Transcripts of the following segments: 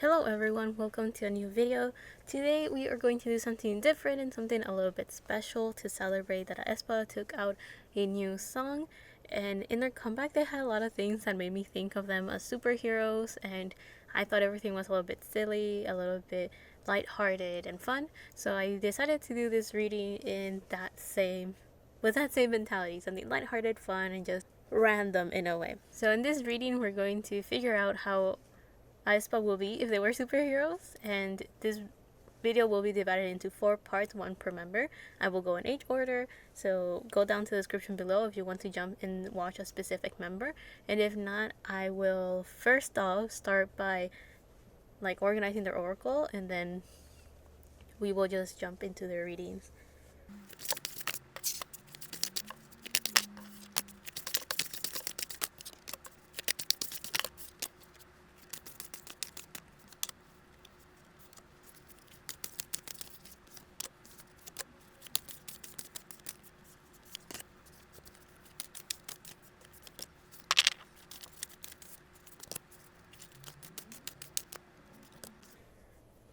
Hello everyone, welcome to a new video. Today we are going to do something different and something a little bit special to celebrate that aespa took out a new song, and in their comeback they had a lot of things that made me think of them as superheroes, and I thought everything was a little bit silly, a little bit lighthearted and fun, so I decided to do this reading in with that same mentality, something lighthearted, fun, and just random in a way. So in this reading we're going to figure out how aespa will be if they were superheroes, and this video will be divided into 4 parts, one per member. I will go in age order, so go down to the description below if you want to jump and watch a specific member, and if not, I will first off start by organizing their oracle, and then we will just jump into their readings.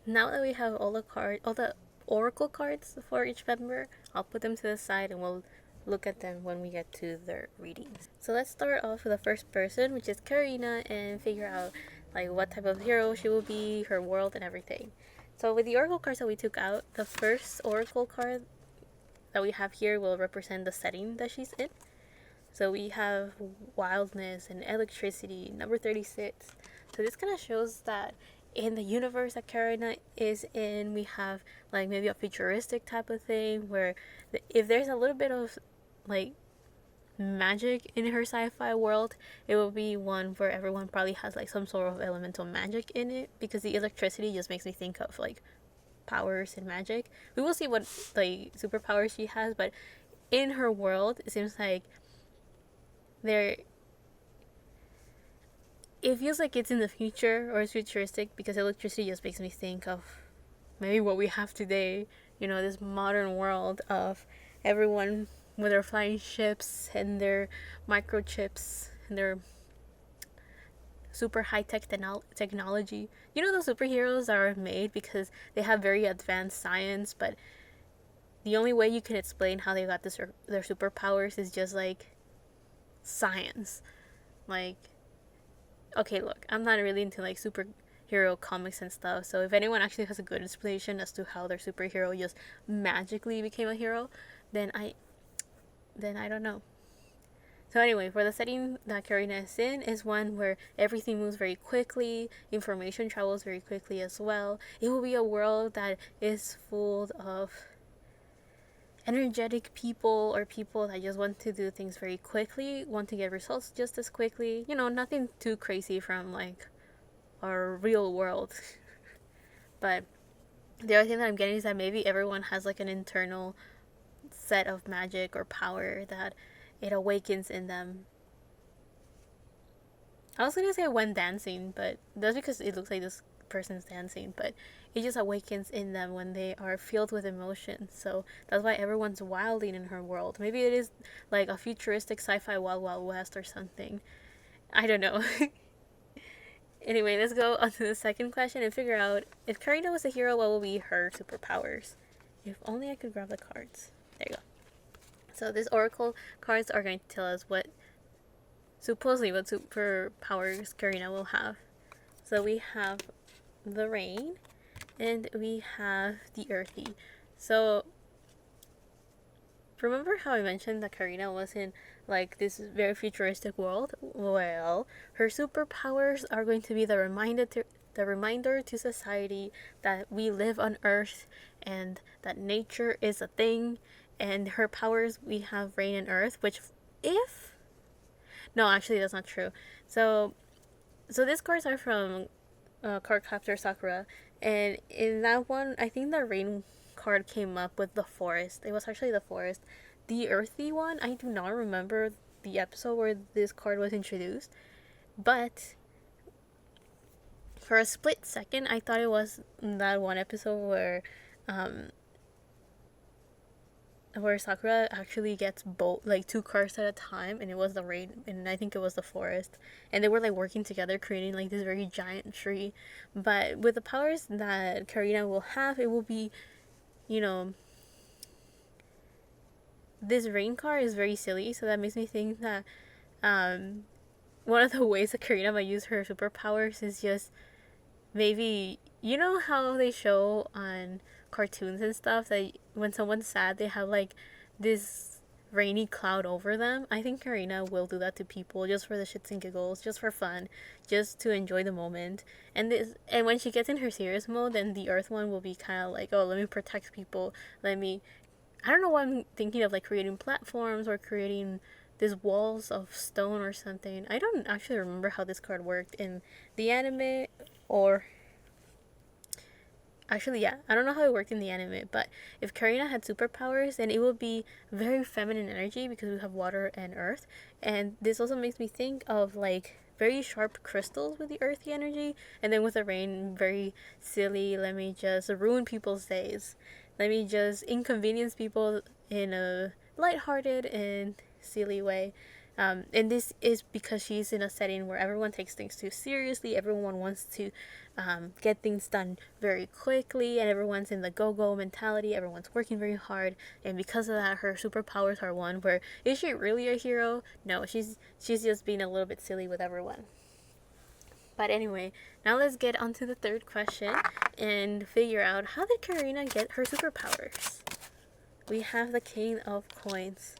Now that we have all the oracle cards for each member, I'll put them to the side and we'll look at them when we get to their readings. So let's start off with the first person, which is Karina, and figure out what type of hero she will be, her world, and everything. So with the oracle cards that we took out, the first oracle card that we have here will represent the setting that she's in. So we have wildness and electricity, number 36. So this kind of shows that in the universe that Karina is in, we have maybe a futuristic type of thing where if there's a little bit of magic in her sci-fi world, it will be one where everyone probably has some sort of elemental magic in it, because the electricity just makes me think of powers and magic. We will see what superpowers she has, but in her world it seems like there it feels like it's in the future or it's futuristic, because electricity just makes me think of maybe what we have today, this modern world of everyone with their flying ships and their microchips and their super high-tech technology. Those superheroes are made because they have very advanced science, but the only way you can explain how they got their superpowers is just science. Okay, look, I'm not really into superhero comics and stuff, so if anyone actually has a good explanation as to how their superhero just magically became a hero, then I don't know. So anyway, for the setting that Karina is in is one where everything moves very quickly, information travels very quickly as well. It will be a world that is full of energetic people, or people that just want to do things very quickly, want to get results just as quickly. Nothing too crazy from our real world. But the other thing that I'm getting is that maybe everyone has an internal set of magic or power that it awakens in them. I was gonna say when dancing, but that's because it looks like this person's dancing, but it just awakens in them when they are filled with emotion. So that's why everyone's wilding in her world. Maybe it is a futuristic sci-fi Wild Wild West or something. I don't know. Anyway, let's go on to the second question and figure out, if Karina was a hero, what will be her superpowers? If only I could grab the cards. There you go. So these oracle cards are going to tell us what superpowers Karina will have. So we have the rain, and we have the earthy. So remember how I mentioned that Karina was in this very futuristic world? Well, her superpowers are going to be the reminder to society that we live on Earth and that nature is a thing. And her powers, we have rain and earth, which no, actually that's not true. So these cards are from Card Captor Sakura, and in that one, I think the rain card came up with the forest. It was actually the forest. The earthy one, I do not remember the episode where this card was introduced, but for a split second, I thought it was that one episode where where Sakura actually gets both, like, two cars at a time, and it was the rain, and I think it was the forest, and they were like working together, creating like this very giant tree. But with the powers that Karina will have, it will be, you know, this rain car is very silly, so that makes me think that um, one of the ways that Karina might use her superpowers is just maybe, you know how they show on cartoons and stuff that when someone's sad they have like this rainy cloud over them. I think Karina will do that to people just for the shits and giggles, just for fun, just to enjoy the moment. And when she gets in her serious mode, then the earth one will be kind of like, oh, let me protect people, let me, I don't know why I'm thinking of like creating platforms or creating these walls of stone or something. I don't actually remember how this card worked in the anime, or actually, yeah, I don't know how it worked in the anime, but if Karina had superpowers, then it would be very feminine energy because we have water and earth. And this also makes me think of like very sharp crystals with the earthy energy, and then with the rain, very silly, let me just ruin people's days. Let me just inconvenience people in a lighthearted and silly way. And this is because she's in a setting where everyone takes things too seriously. Everyone wants to get things done very quickly, and everyone's in the go-go mentality. Everyone's working very hard, and because of that, her superpowers are one where, is she really a hero? No, she's just being a little bit silly with everyone. But anyway, now let's get on to the third question and figure out, how did Karina get her superpowers? We have the King of Coins.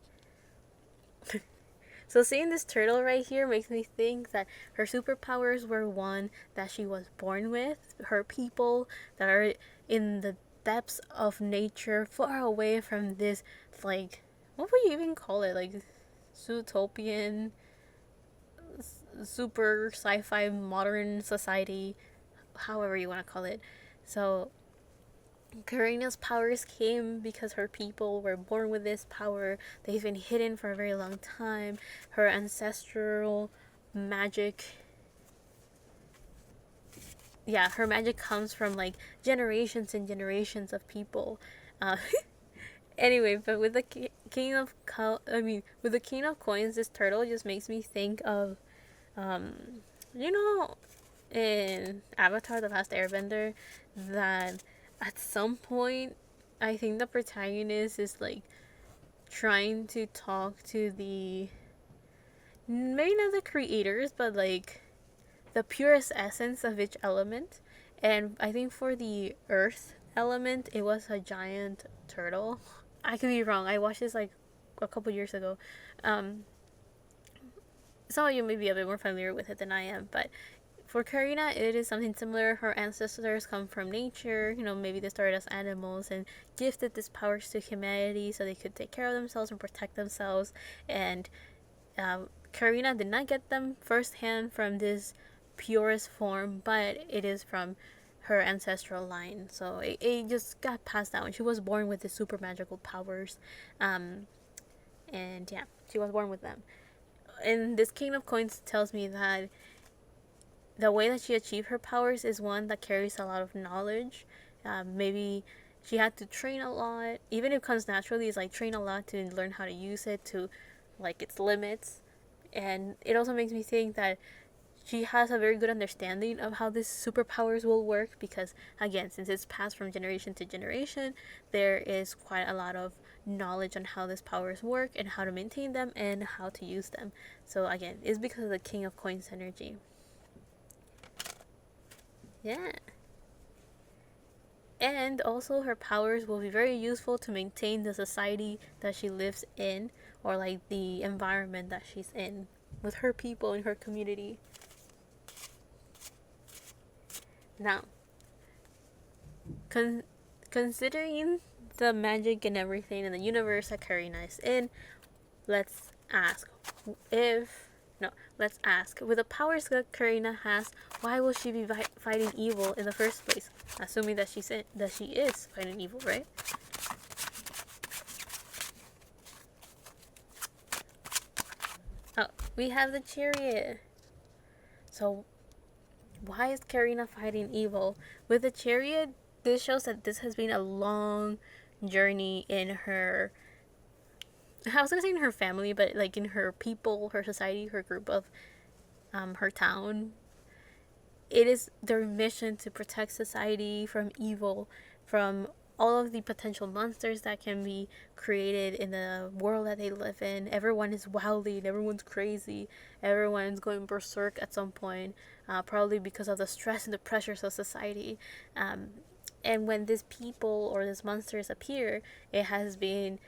So seeing this turtle right here makes me think that her superpowers were one that she was born with. Her people that are in the depths of nature, far away from this, like, what would you even call it? Like, Zootopian, super sci-fi modern society, however you want to call it. So Karina's powers came because her people were born with this power. They've been hidden for a very long time. Her ancestral magic, yeah, her magic comes from like generations and generations of people. Uh, anyway, but with the with the King of Coins, this turtle just makes me think of, um, you know, in Avatar: The Last Airbender, that at some point, I think the protagonist is like trying to talk to the, maybe not the creators, but like the purest essence of each element. And I think for the earth element, it was a giant turtle. I could be wrong. I watched this like a couple years ago. Um, some of you may be a bit more familiar with it than I am, but for Karina, it is something similar. Her ancestors come from nature. You know, maybe they started as animals and gifted these powers to humanity so they could take care of themselves and protect themselves. And Karina did not get them firsthand from this purest form, but it is from her ancestral line. So it just got passed down. She was born with the super magical powers. And yeah, she was born with them. And this King of Coins tells me that the way that she achieved her powers is one that carries a lot of knowledge. Maybe she had to train a lot, even if it comes naturally. It's like train a lot to learn how to use it to like its limits. And it also makes me think that she has a very good understanding of how these superpowers will work, because again, since it's passed from generation to generation, there is quite a lot of knowledge on how these powers work and how to maintain them and how to use them. So again, it's because of the King of Coins energy. Yeah. And also her powers will be very useful to maintain the society that she lives in, or like the environment that she's in with her people in her community. Now, considering the magic and everything in the universe that Karina is in, let's ask, let's ask, with the powers that Karina has, why will she be fighting evil in the first place? Assuming that she is fighting evil, right? Oh, we have the Chariot. So, why is Karina fighting evil? With the Chariot, this shows that this has been a long journey in her I was gonna say in her family, but like in her people, her society, her group of her town. It is their mission to protect society from evil, from all of the potential monsters that can be created in the world that they live in. Everyone is wildly and everyone's crazy. Everyone's going berserk at some point, probably because of the stress and the pressures of society. And when these people or these monsters appear, it has been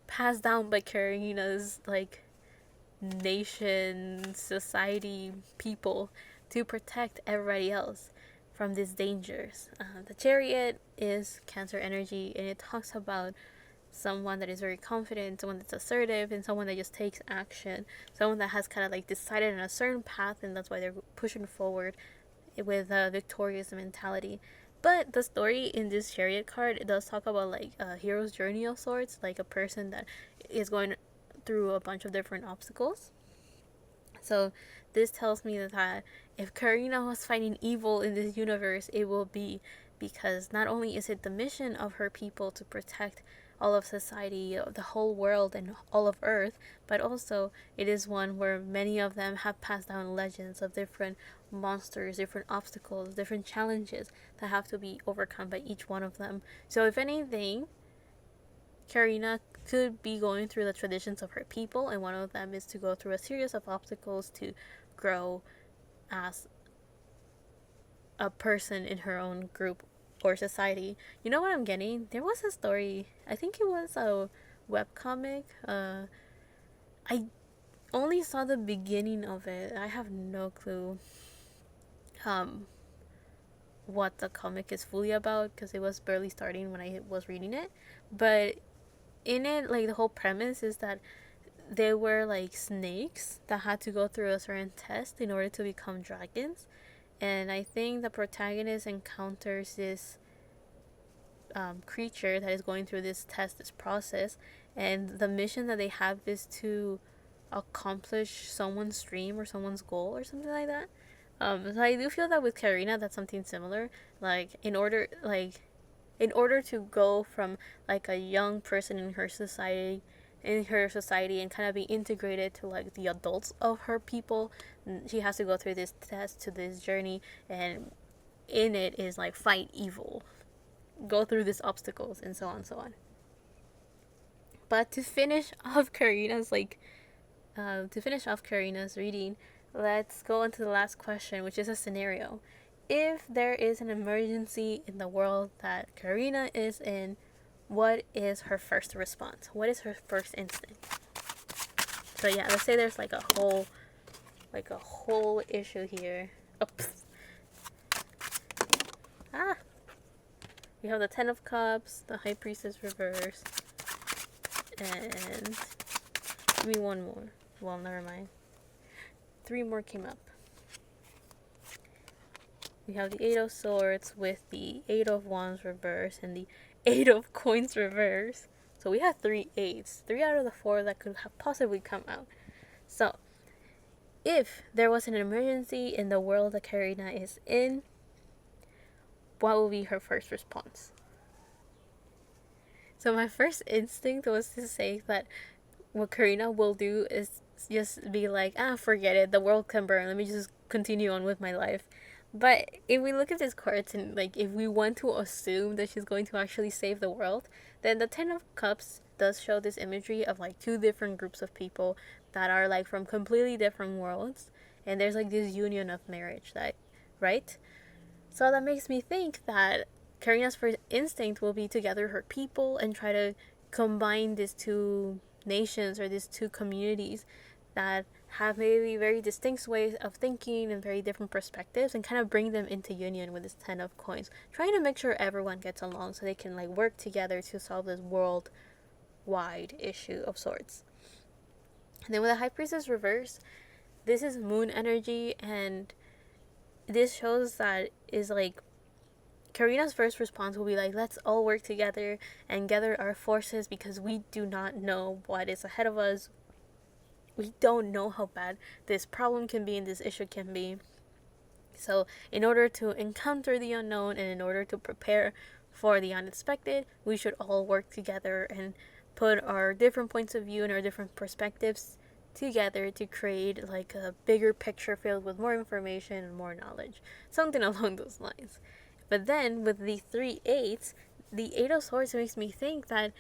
passed down by Karina's like nation, society, people to protect everybody else from these dangers. The chariot is Cancer energy, and it talks about someone that is very confident, someone that's assertive, and someone that just takes action, someone that has kind of like decided on a certain path, and that's why they're pushing forward with a victorious mentality. But the story in this chariot card, it does talk about like a hero's journey of sorts, like a person that is going through a bunch of different obstacles. So this tells me that if Karina was fighting evil in this universe, it will be because not only is it the mission of her people to protect all of society, the whole world, and all of Earth, but also it is one where many of them have passed down legends of different monsters, different obstacles, different challenges that have to be overcome by each one of them. So, if anything, Karina could be going through the traditions of her people, and one of them is to go through a series of obstacles to grow as a person in her own group or society. You know what I'm getting? There was a story, I think it was a webcomic. I only saw the beginning of it. I have no clue um, what the comic is fully about because it was barely starting when I was reading it. But in it, like the whole premise is that they were like snakes that had to go through a certain test in order to become dragons. And I think the protagonist encounters this creature that is going through this test, this process, and the mission that they have is to accomplish someone's dream or someone's goal or something like that. So I do feel that with Karina, that's something similar. Like in order to go from like a young person in her society and kind of be integrated to like the adults of her people, she has to go through this test, to this journey, and in it is like fight evil, go through these obstacles, and so on and so on. But to finish off Karina's reading, let's go into the last question, which is a scenario. If there is an emergency in the world that Karina is in, what is her first response? What is her first instinct? So yeah, let's say there's like a whole issue here. Oops. Ah. We have the Ten of Cups, the High Priestess reverse, and give me one more. Well, never mind. 3 more came up. We have the 8 of Swords with the 8 of Wands reverse and the 8 of Coins reverse. So we have 3 8s. 3 out of the 4 that could have possibly come out. So, if there was an emergency in the world that Karina is in, what will be her first response? So my first instinct was to say that what Karina will do is just be like, forget it, the world can burn, let me just continue on with my life. But if we look at these cards and like if we want to assume that she's going to actually save the world, then the Ten of Cups does show this imagery of like 2 different groups of people that are like from completely different worlds, and there's like this union of marriage, that right? So that makes me think that Karina's first instinct will be to gather her people and try to combine these 2 nations or these 2 communities that have maybe very distinct ways of thinking and very different perspectives, and kind of bring them into union with this 10 of coins, trying to make sure everyone gets along so they can like work together to solve this worldwide issue of sorts. And then with the High Priestess reverse, this is moon energy, and this shows that is like Karina's first response will be like, let's all work together and gather our forces because we do not know what is ahead of us. We don't know how bad this problem can be and this issue can be. So in order to encounter the unknown and in order to prepare for the unexpected, we should all work together and put our different points of view and our different perspectives together to create like a bigger picture filled with more information and more knowledge, something along those lines. But then with the 3 8s, the 8 of Swords makes me think that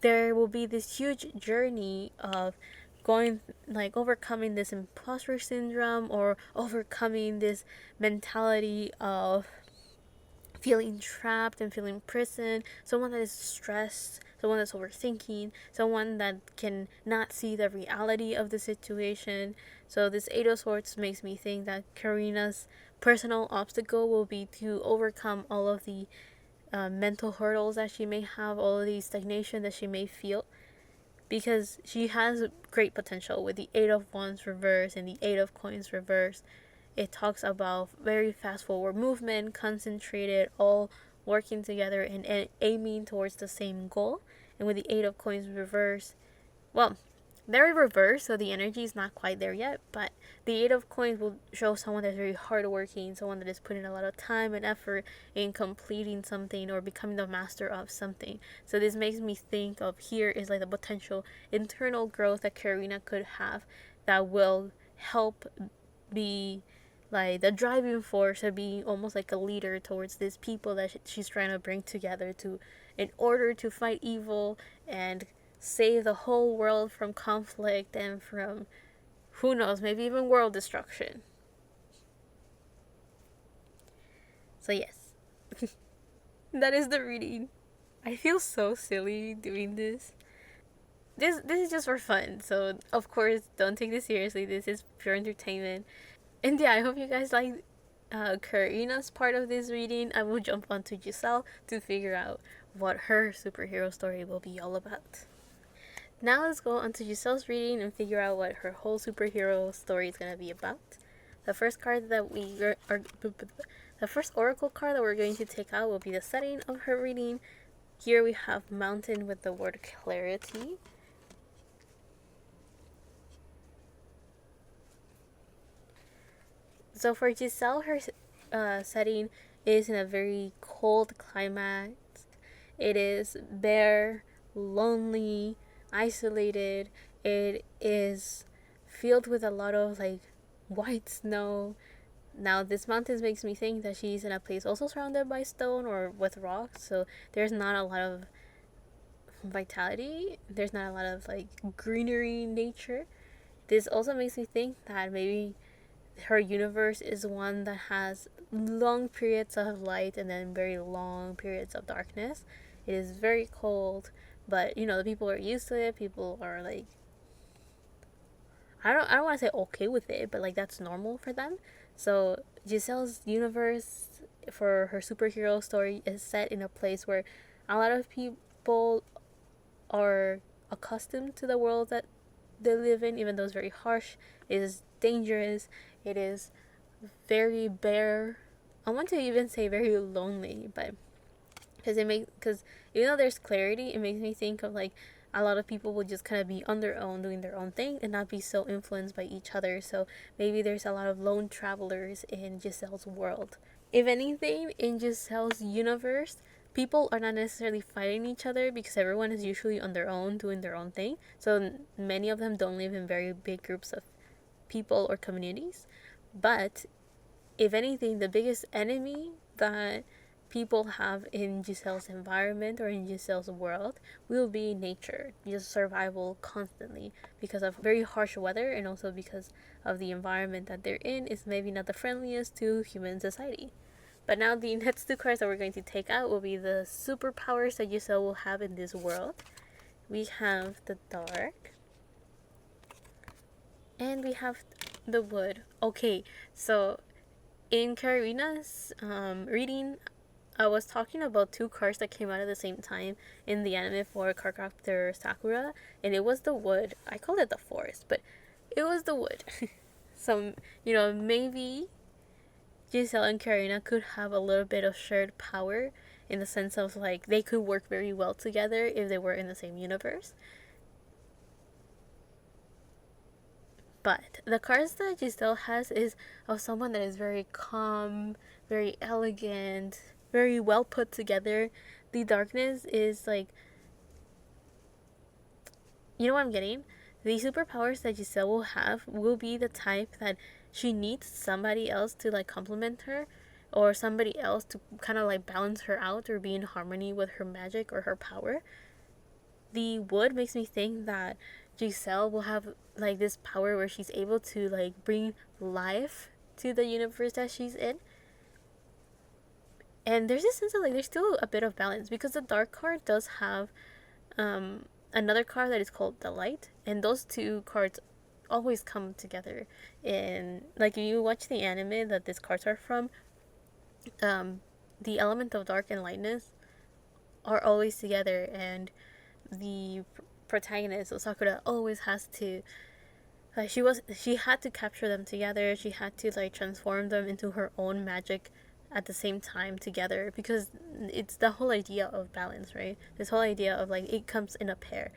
there will be this huge journey of going, like, overcoming this imposter syndrome, or overcoming this mentality of feeling trapped and feeling imprisoned, someone that is stressed, someone that's overthinking, someone that can not see the reality of the situation. So this 8 of Swords makes me think that Karina's personal obstacle will be to overcome all of the mental hurdles that she may have, all of the stagnation that she may feel, because she has great potential with the 8 of Wands reverse and the 8 of Coins reverse. It talks about very fast forward movement, concentrated, all working together and aiming towards the same goal. And with the 8 of Coins reverse, well, they're reversed, so the energy is not quite there yet, but the 8 of Coins will show someone that's very hardworking, someone that is putting a lot of time and effort in completing something or becoming the master of something. So this makes me think of, here is like the potential internal growth that Karina could have that will help be like the driving force of being almost like a leader towards these people that she's trying to bring together to, in order to fight evil and save the whole world from conflict and from, who knows, maybe even world destruction. So yes, that is the reading. I feel so silly doing this. This is just for fun, so of course don't take this seriously. This is pure entertainment. And yeah, I hope you guys like Karina's part of this reading. I will jump onto Giselle to figure out what her superhero story will be all about. Now let's go on to Giselle's reading and figure out what her whole superhero story is going to be about. The first card that the first oracle card that we're going to take out will be the setting of her reading. Here we have Mountain with the word clarity. So for Giselle, her setting is in a very cold climate. It is bare, lonely, isolated. It is filled with a lot of like white snow. Now this mountains makes me think that she's in a place also surrounded by stone or with rocks, so there's not a lot of vitality. There's not a lot of like greenery in nature. This also makes me think that maybe her universe is one that has long periods of light and then very long periods of darkness. It is very cold, but you know, the people are used to it. People are like, I don't want to say okay with it, but like that's normal for them. So Giselle's universe for her superhero story is set in a place where a lot of people are accustomed to the world that they live in, even though it's very harsh. It is dangerous. It is very bare. I want to even say very lonely, but because even though there's clarity, it makes me think of like a lot of people will just kind of be on their own doing their own thing and not be so influenced by each other. So maybe there's a lot of lone travelers in Giselle's world. If anything, in Giselle's universe, people are not necessarily fighting each other because everyone is usually on their own doing their own thing. So many of them don't live in very big groups of people or communities. But if anything, the biggest enemy that people have in Giselle's environment or in Giselle's world will be nature, just survival constantly, because of very harsh weather and also because of the environment that they're in is maybe not the friendliest to human society. But now the next two cards that we're going to take out will be the superpowers that Giselle will have in this world. We have the dark and we have the wood. Okay, so in Karina's reading, I was talking about two cards that came out at the same time in the anime for Cardcaptor Sakura, and it was the wood. I called it the forest, but it was the wood. So, you know, maybe Giselle and Karina could have a little bit of shared power in the sense of like they could work very well together if they were in the same universe. But the cards that Giselle has is of someone that is very calm, very elegant, very well put together. The darkness is like you know what I'm getting? The superpowers that Giselle will have will be the type that she needs somebody else to like complement her, or somebody else to kind of like balance her out or be in harmony with her magic or her power. The wood makes me think that Giselle will have like this power where she's able to like bring life to the universe that she's in. And there's this sense of like there's still a bit of balance because the dark card does have um, another card that is called the light, and those two cards always come together. And like if you watch the anime that these cards are from, um, the element of dark and lightness are always together, and the protagonist Sakura always has to like she had to capture them together. She had to like transform them into her own magic at the same time together, because it's the whole idea of balance, right? This whole idea of like it comes in a pair.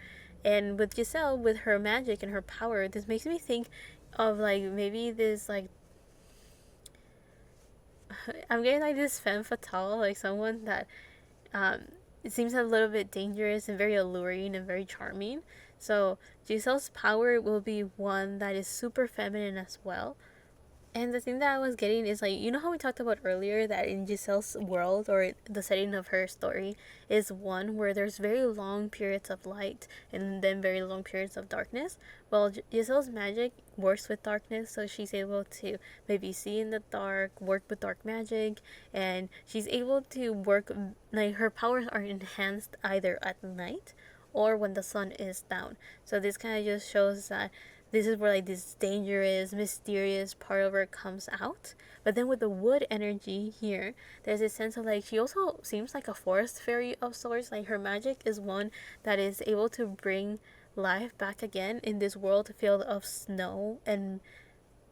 And with Giselle, with her magic and her power, this makes me think of like maybe this like I'm getting like this femme fatale, like someone that um, it seems a little bit dangerous and very alluring and very charming. So Giselle's power will be one that is super feminine as well. And the thing that I was getting is like, you know how we talked about earlier that in Giselle's world or the setting of her story is one where there's very long periods of light and then very long periods of darkness? Well, Giselle's magic works with darkness, so she's able to maybe see in the dark, work with dark magic, and she's able to work, like, her powers are enhanced either at night or when the sun is down. So this kind of just shows that this is where like this dangerous, mysterious part of her comes out. But then with the wood energy here, there's a sense of like she also seems like a forest fairy of sorts. Like her magic is one that is able to bring life back again in this world filled of snow and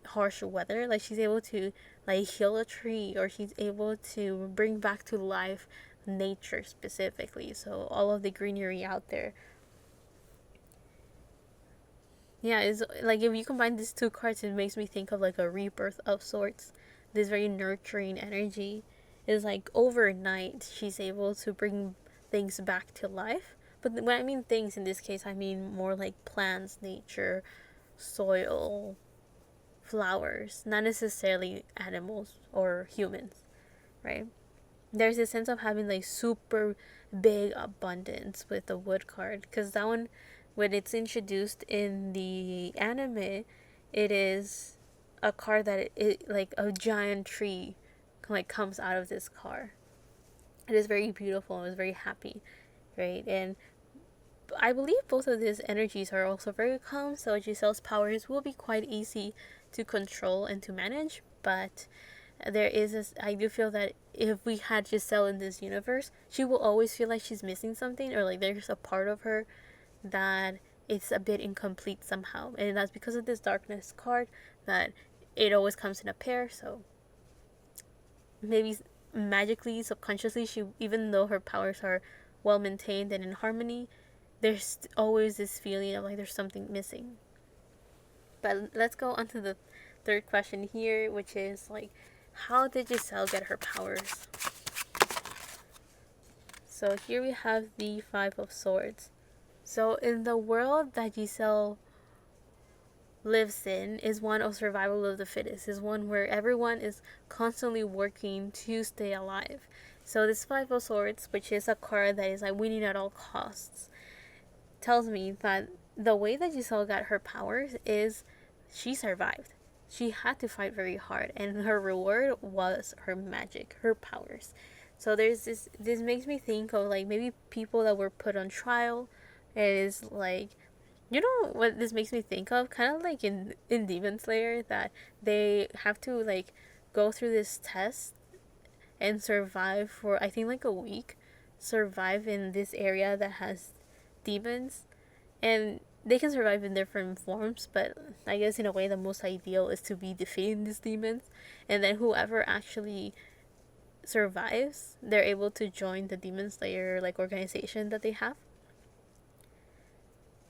harsh weather. Like she's able to like heal a tree, or she's able to bring back to life nature specifically. So all of the greenery out there. Yeah, it's like if you combine these two cards, it makes me think of like a rebirth of sorts. This very nurturing energy is like overnight she's able to bring things back to life. But when I mean things in this case, I mean more like plants, nature, soil, flowers, not necessarily animals or humans, right? There's a sense of having like super big abundance with the wood card, because that one, when it's introduced in the anime, it is a card that it like a giant tree like comes out of this car. It is very beautiful. It's very happy, right? And I believe both of these energies are also very calm, so Giselle's powers will be quite easy to control and to manage. But there is this, I do feel that if we had Giselle in this universe, she will always feel like she's missing something, or like there's a part of her that it's a bit incomplete somehow. And that's because of this darkness card that it always comes in a pair. So maybe magically, subconsciously, she, even though her powers are well maintained and in harmony, there's always this feeling of like there's something missing. But let's go on to the third question here, which is like, how did Giselle get her powers? So here we have the Five of Swords. So in the world that Giselle lives in is one of survival of the fittest, is one where everyone is constantly working to stay alive. So this Five of Swords, which is a card that is like winning at all costs, tells me that the way that Giselle got her powers is she survived. She had to fight very hard, and her reward was her magic, her powers. So there's this makes me think of like maybe people that were put on trial. It is like, you know what this makes me think of? Kind of like in Demon Slayer, that they have to like go through this test and survive for I think like a week, survive in this area that has demons, and they can survive in different forms, but I guess in a way the most ideal is to be defeating these demons, and then whoever actually survives, they're able to join the Demon Slayer like organization that they have.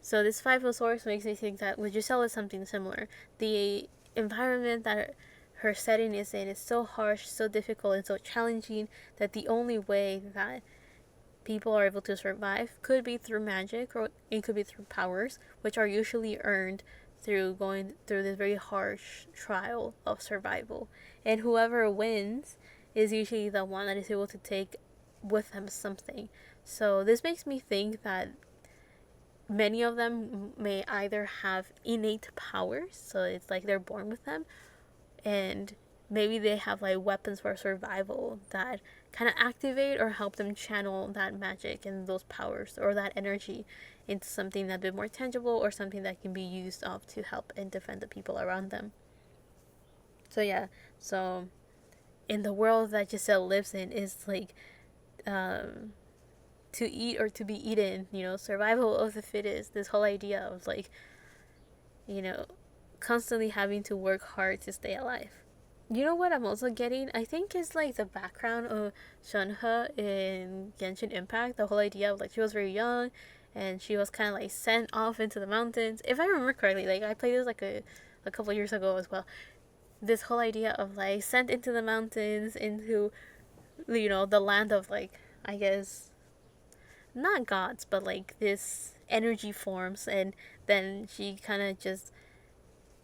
So this Five of Swords makes me think that with Giselle is something similar. The environment that her setting is in is so harsh, so difficult, and so challenging that the only way that people are able to survive could be through magic, or it could be through powers, which are usually earned through going through this very harsh trial of survival. And whoever wins is usually the one that is able to take with them something. So this makes me think that many of them may either have innate powers, so it's like they're born with them, and maybe they have like weapons for survival that kind of activate or help them channel that magic and those powers or that energy into something that's a bit more tangible or something that can be used of to help and defend the people around them. So yeah, so in the world that Giselle lives in is like to eat or to be eaten, survival of the fittest. This whole idea of like, you know, constantly having to work hard to stay alive. You know what I'm also getting? I think it's like the background of Shunhe in Genshin Impact. The whole idea of like she was very young and she was kind of like sent off into the mountains. If I remember correctly, like I played this like a couple years ago as well. This whole idea of like sent into the mountains, into, the land of like, I guess, not gods, but like this energy forms, and then she kind of just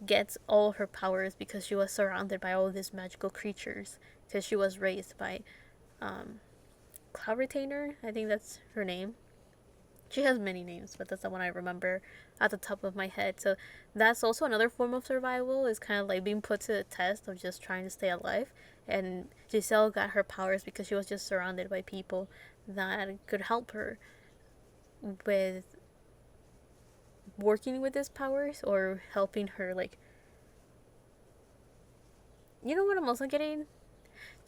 gets all her powers because she was surrounded by all these magical creatures, because she was raised by Cloud Retainer, I think that's her name. She has many names, but that's the one I remember at the top of my head. So that's also another form of survival, is kind of like being put to the test of just trying to stay alive. And Giselle got her powers because she was just surrounded by people that could help her with working with these powers, or helping her, like, you know what I'm also getting?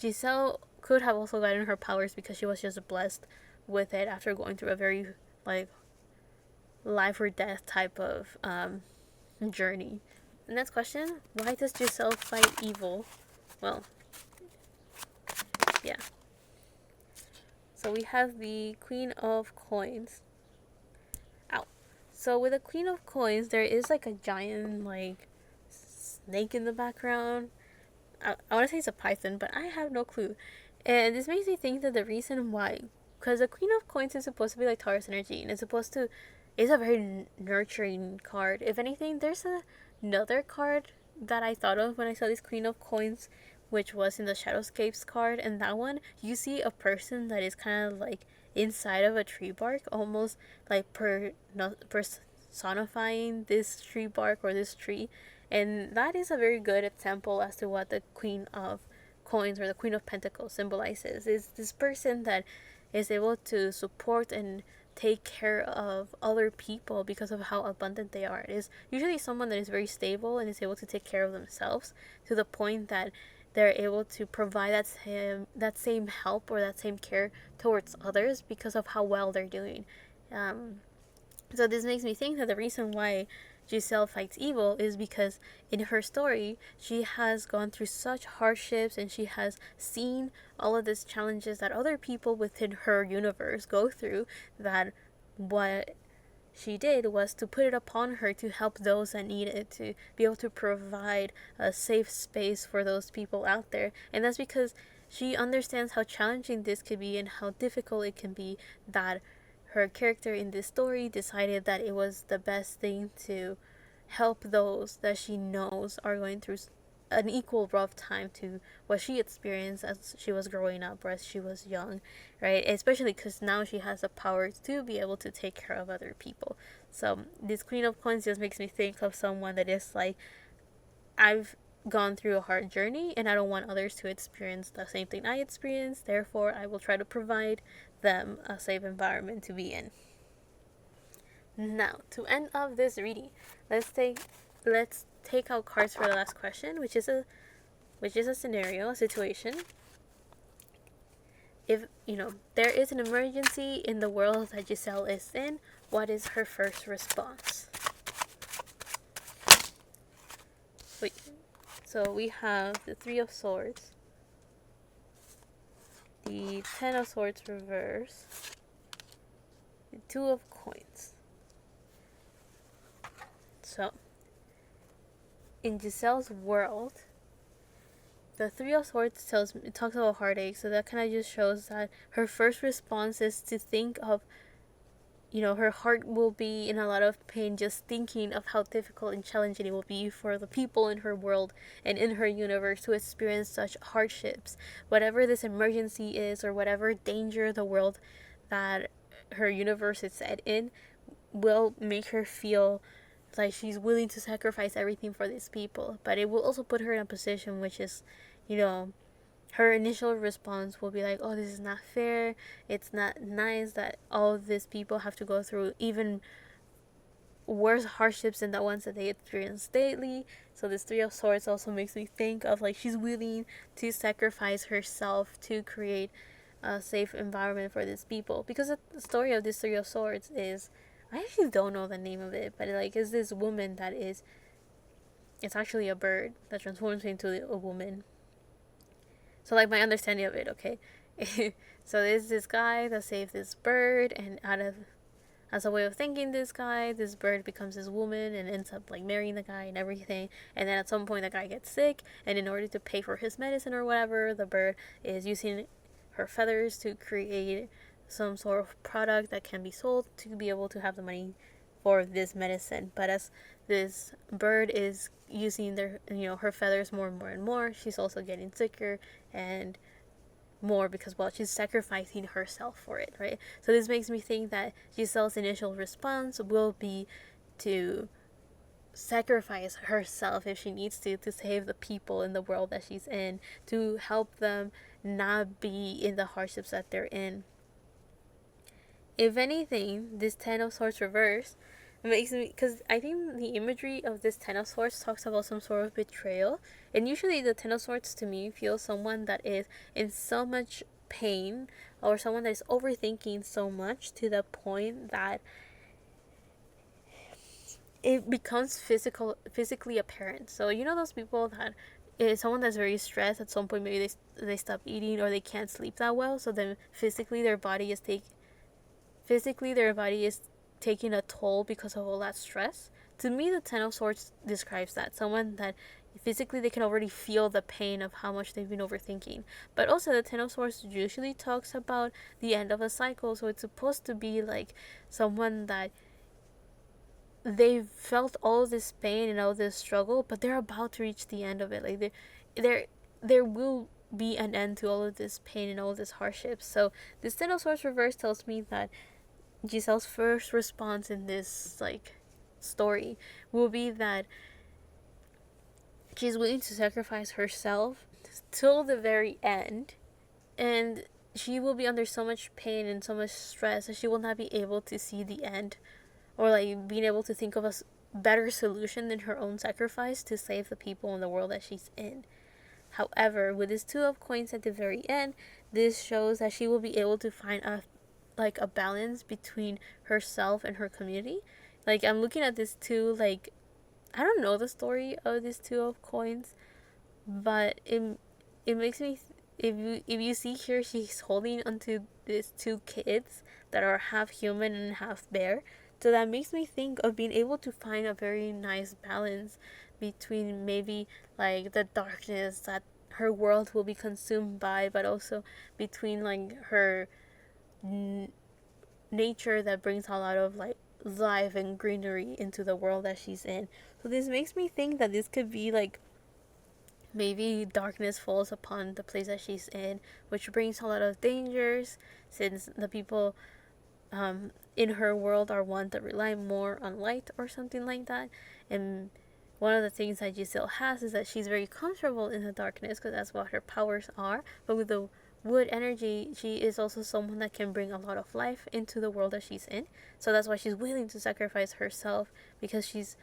Giselle could have also gotten her powers because she was just blessed with it after going through a very, like, life or death type of journey. The next question: why does Giselle fight evil? Well, yeah. So we have the Queen of Coins. Ow. So with the Queen of Coins, there is like a giant like snake in the background. I want to say it's a python, but I have no clue. And this makes me think that the reason why, because the Queen of Coins is supposed to be like Taurus energy, and it's a very nurturing card. If anything, there's another card that I thought of when I saw this Queen of Coins, which was in the Shadowscapes card, and that one, you see a person that is kind of like inside of a tree bark, almost like personifying this tree bark or this tree. And that is a very good example as to what the Queen of Coins or the Queen of Pentacles symbolizes. Is this person that is able to support and take care of other people because of how abundant they are. It is usually someone that is very stable and is able to take care of themselves to the point that they're able to provide that same help or that same care towards others because of how well they're doing. So this makes me think that the reason why Giselle fights evil is because in her story, she has gone through such hardships and she has seen all of these challenges that other people within her universe go through, that what she did was to put it upon her to help those that need it, to be able to provide a safe space for those people out there. And that's because she understands how challenging this could be and how difficult it can be, that her character in this story decided that it was the best thing to help those that she knows are going through an equal rough time to what she experienced as she was growing up or as she was young, right? Especially because now she has the power to be able to take care of other people. So this Queen of Coins just makes me think of someone that is like, I've gone through a hard journey and I don't want others to experience the same thing I experienced. Therefore, I will try to provide them a safe environment to be in. Now, to end off this reading, let's take out cards for the last question, which is a scenario, a situation. If there is an emergency in the world that Giselle is in, what is her first response? Wait. So we have the Three of Swords, the Ten of Swords reverse, the Two of Coins. So, in Giselle's world, the Three of Swords talks about heartache, so that kind of just shows that her first response is to think of, her heart will be in a lot of pain just thinking of how difficult and challenging it will be for the people in her world and in her universe to experience such hardships. Whatever this emergency is, or whatever danger the world that her universe is set in, will make her feel like she's willing to sacrifice everything for these people. But it will also put her in a position which is, you know, her initial response will be like, oh, this is not fair. It's not nice that all of these people have to go through even worse hardships than the ones that they experience daily. So this Three of Swords also makes me think of like she's willing to sacrifice herself to create a safe environment for these people. Because the story of this Three of Swords is, I actually don't know the name of it, but like is this woman that is, it's actually a bird that transforms into a woman. So like my understanding of it, okay. So there's this guy that saved this bird, and as a way of thanking this guy, this bird becomes this woman and ends up like marrying the guy and everything. And then at some point the guy gets sick, and in order to pay for his medicine or whatever, the bird is using her feathers to create some sort of product that can be sold to be able to have the money for this medicine. But as this bird is using her feathers more and more and more, she's also getting sicker and more because, well, she's sacrificing herself for it, right? So this makes me think that Giselle's initial response will be to sacrifice herself if she needs to save the people in the world that she's in, to help them not be in the hardships that they're in. If anything, this Ten of Swords reverse makes me, because I think the imagery of this Ten of Swords talks about some sort of betrayal, and usually the Ten of Swords to me feels someone that is in so much pain, or someone that is overthinking so much to the point that it becomes physically apparent. So those people that is someone that's very stressed, at some point maybe they stop eating or they can't sleep that well, so then physically their body is taking a toll because of all that stress. To me, the Ten of Swords describes that. Someone that physically they can already feel the pain of how much they've been overthinking. But also the Ten of Swords usually talks about the end of a cycle. So it's supposed to be like someone that they've felt all this pain and all this struggle, but they're about to reach the end of it. Like there will be an end to all of this pain and all of this hardship. So this Ten of Swords reverse tells me that Giselle's first response in this story will be that she's willing to sacrifice herself till the very end, and she will be under so much pain and so much stress that she will not be able to see the end, or being able to think of a better solution than her own sacrifice to save the people in the world that she's in. However, with this Two of Coins at the very end, this shows that she will be able to find a balance between herself and her community. I'm looking at this too, I don't know the story of this Two of Coins, but it makes me if you see here, she's holding onto these two kids that are half human and half bear. So that makes me think of being able to find a very nice balance between maybe the darkness that her world will be consumed by, but also between her nature that brings a lot of life and greenery into the world that she's in. So this makes me think that this could be maybe darkness falls upon the place that she's in, which brings a lot of dangers, since the people in her world are ones that rely more on light or something like that. And one of the things that Giselle has is that she's very comfortable in the darkness because that's what her powers are. But with the wood energy, she is also someone that can bring a lot of life into the world that she's in. So that's why she's willing to sacrifice herself, because she's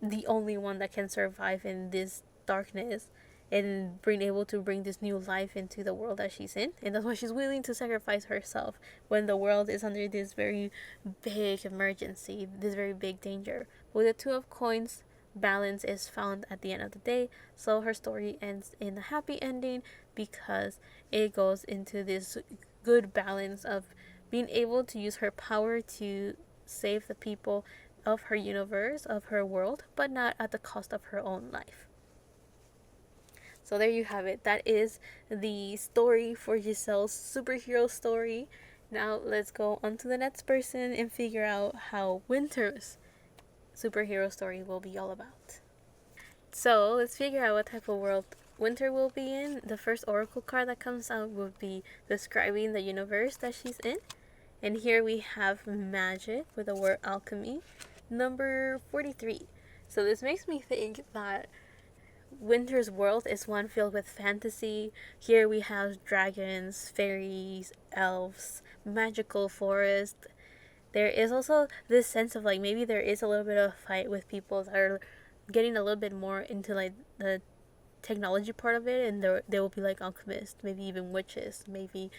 the only one that can survive in this darkness and being able to bring this new life into the world that she's in. And that's why she's willing to sacrifice herself when the world is under this very big emergency, this very big danger. With the Two of Coins, balance is found at the end of the day. So her story ends in a happy ending because it goes into this good balance of being able to use her power to save the people of her universe, of her world, but not at the cost of her own life. So there you have it. That is the story for Giselle's superhero story. Now let's go on to the next person and figure out how Winter's superhero story will be all about. So let's figure out what type of world Winter will be in. The first oracle card that comes out will be describing the universe that she's in. And here we have magic with the word alchemy, number 43. So this makes me think that Winter's world is one filled with fantasy. Here we have dragons, fairies, elves, magical forest. There is also this sense of like maybe there is a little bit of a fight with people that are getting a little bit more into like the technology part of it, and there will be like alchemists, maybe even witches, maybe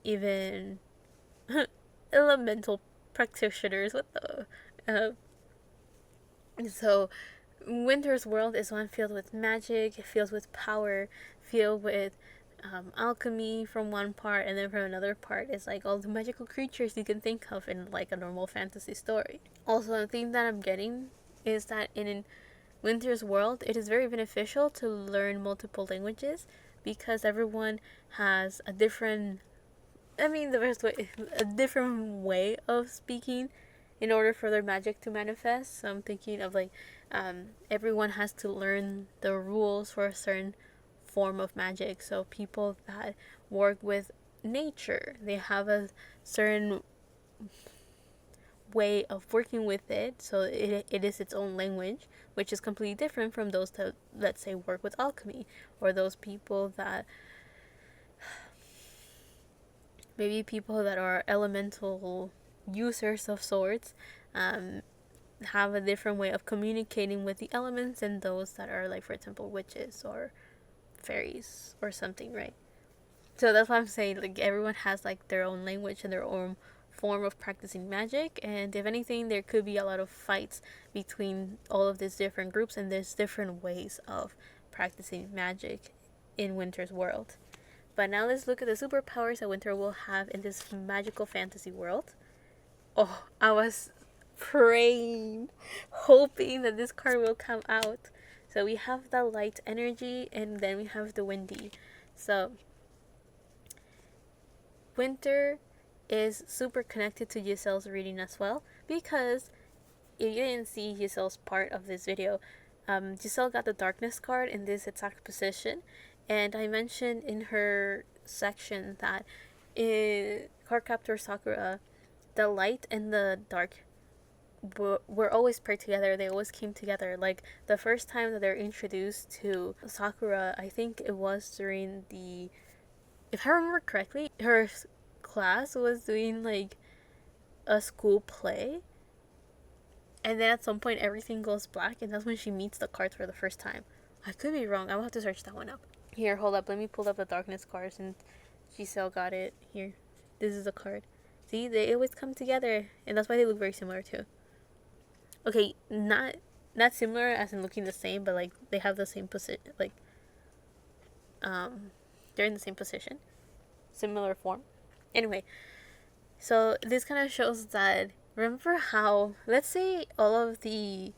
even elemental practitioners. What the? So Winter's world is one filled with magic, filled with power, filled with alchemy from one part, and then from another part is like all the magical creatures you can think of in like a normal fantasy story. Also, the theme that I'm getting is that in Winter's world, it is very beneficial to learn multiple languages because everyone has a different, the best way, a different way of speaking in order for their magic to manifest. So I'm thinking of like everyone has to learn the rules for a certain form of magic. So people that work with nature, they have a certain way of working with it, so it is its own language, which is completely different from those that, let's say, work with alchemy, or those people that maybe people that are elemental users of sorts, have a different way of communicating with the elements than those that are like, for example, witches or fairies or something, right? So that's why I'm saying like everyone has like their own language and their own form of practicing magic, and if anything there could be a lot of fights between all of these different groups, and there's different ways of practicing magic in Winter's world. But now let's look at the superpowers that Winter will have in this magical fantasy world. Oh, I was praying, hoping that this card will come out. So we have the light energy, and then we have the windy. So Winter is super connected to Giselle's reading as well, because if you didn't see Giselle's part of this video, Giselle got the darkness card in this exact position, and I mentioned in her section that in Cardcaptor Sakura, the light and the dark were always paired together. They always came together. Like the first time that they're introduced to Sakura, I think it was during the, if I remember correctly, her class was doing like a school play, and then at some point everything goes black, and that's when she meets the cards for the first time. I could be wrong. I will have to search that one up. Here, hold up. Let me pull up the darkness cards, and Giselle got it. Here, this is a card. See, they always come together, and that's why they look very similar too. Okay, not similar as in looking the same, but like they have the same position. Like, they're in the same position, similar form. Anyway, so this kind of shows that, remember how, let's say all of the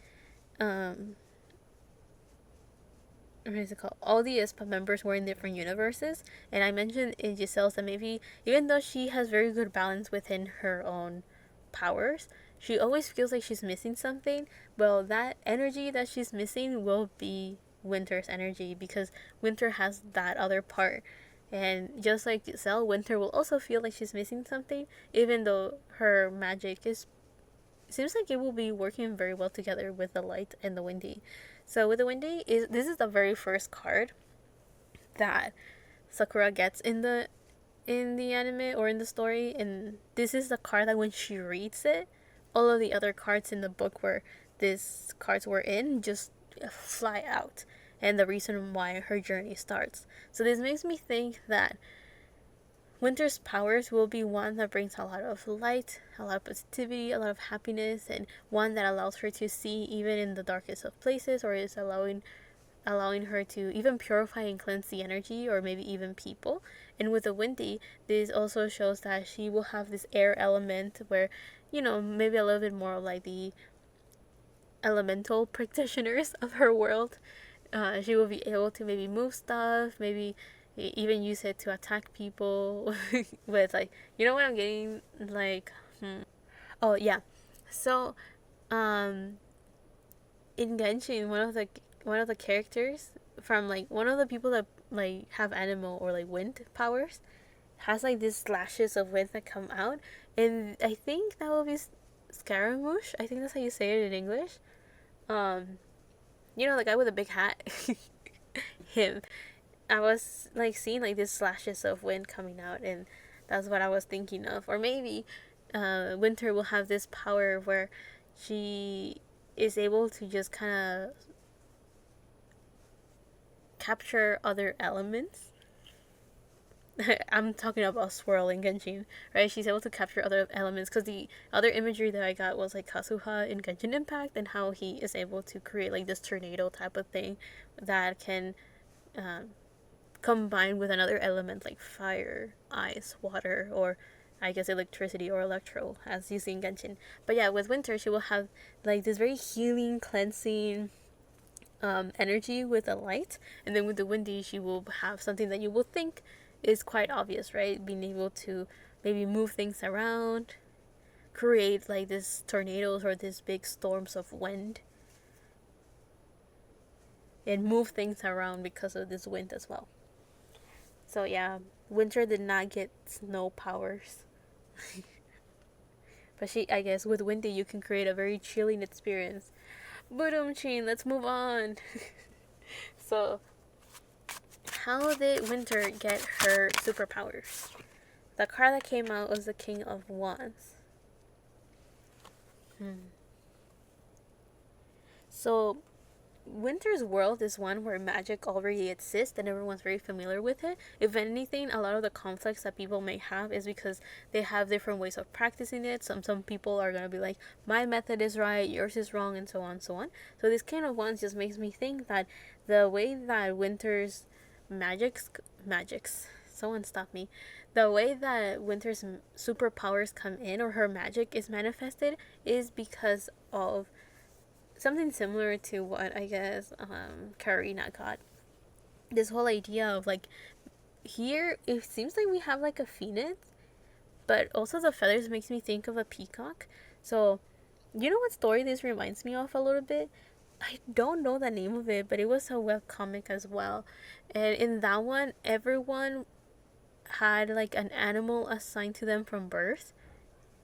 what is it called? All the aespa members were in different universes, and I mentioned in Giselle's that maybe even though she has very good balance within her own powers, she always feels like she's missing something. Well, that energy that she's missing will be Winter's energy, because Winter has that other part. And just like Giselle, Winter will also feel like she's missing something, even though her magic seems like it will be working very well together with the light and the windy. So with the windy, this is the very first card that Sakura gets in the anime or in the story, and this is the card that when she reads it, all of the other cards in the book where these cards were in just fly out, and the reason why her journey starts. So this makes me think that Winter's powers will be one that brings a lot of light, a lot of positivity, a lot of happiness, and one that allows her to see even in the darkest of places, or is allowing her to even purify and cleanse the energy, or maybe even people. And with the windy, this also shows that she will have this air element where, maybe a little bit more like the elemental practitioners of her world She will be able to maybe move stuff, maybe even use it to attack people with like, you know what I'm getting, like, oh yeah. So um in Genshin, one of the characters from like one of the people that like have animal or like wind powers has like these slashes of wind that come out, and I think that will be Scaramouche. I think that's how you say it in English. Um, the guy with a big hat. Him. I was like seeing like these slashes of wind coming out, and that's what I was thinking of. Or maybe, Winter will have this power where she is able to just kind of capture other elements. I'm talking about Swirl in Genshin, right? She's able to capture other elements because the other imagery that I got was like Kazuha in Genshin Impact and how he is able to create like this tornado type of thing that can um, combine with another element like fire, ice, water, or I guess electricity or electro as you see in Genshin. But yeah, with Winter, she will have like this very healing, cleansing energy with a light, and then with the Windy, she will have something that you will think is quite obvious, right? Being able to maybe move things around, create like these tornadoes or these big storms of wind, and move things around because of this wind as well. So yeah, Winter did not get snow powers. But I guess with Windy you can create a very chilling experience. Boom, Chin, let's move on. So, how did Winter get her superpowers? The card that came out was the King of Wands. So, Winter's world is one where magic already exists and everyone's very familiar with it. If anything, a lot of the conflicts that people may have is because they have different ways of practicing it. Some people are gonna be like, my method is right, yours is wrong, and so on and so on. So this King of Wands just makes me think that the way that Winter's magics someone stop me, the way that Winter's superpowers come in or her magic is manifested is because of something similar to what I guess Karina got. This whole idea of like, here it seems like we have like a phoenix, but also the feathers makes me think of a peacock. So, you know what story this reminds me of a little bit? I don't know the name of it, but it was a web comic as well. And in that one, everyone had like an animal assigned to them from birth.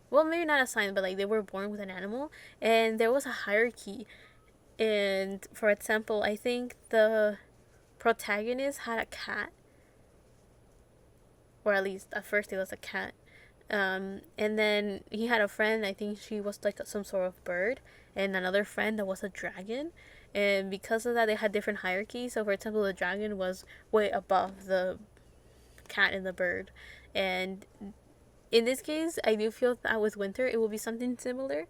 Well, maybe not assigned, but like they were born with an animal, and there was a hierarchy. And for example, I think the protagonist had a cat, or at least at first it was a cat. And then he had a friend, I think she was like some sort of bird, and another friend that was a dragon. And because of that, they had different hierarchies. So, for example, the dragon was way above the cat and the bird. And in this case, I do feel that with Winter, it will be something similar.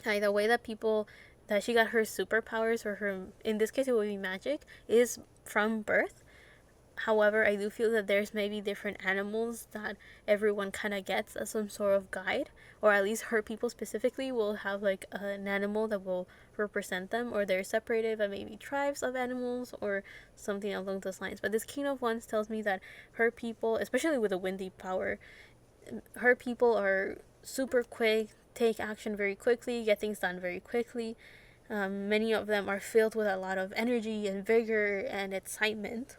Like the way that she got her superpowers, or her, in this case, it will be magic, is from birth. However, I do feel that there's maybe different animals that everyone kind of gets as some sort of guide, or at least her people specifically will have like an animal that will represent them, or they're separated by maybe tribes of animals or something along those lines. But this King of Wands tells me that her people, especially with a windy power, her people are super quick, take action very quickly, get things done very quickly. Many of them are filled with a lot of energy and vigor and excitement.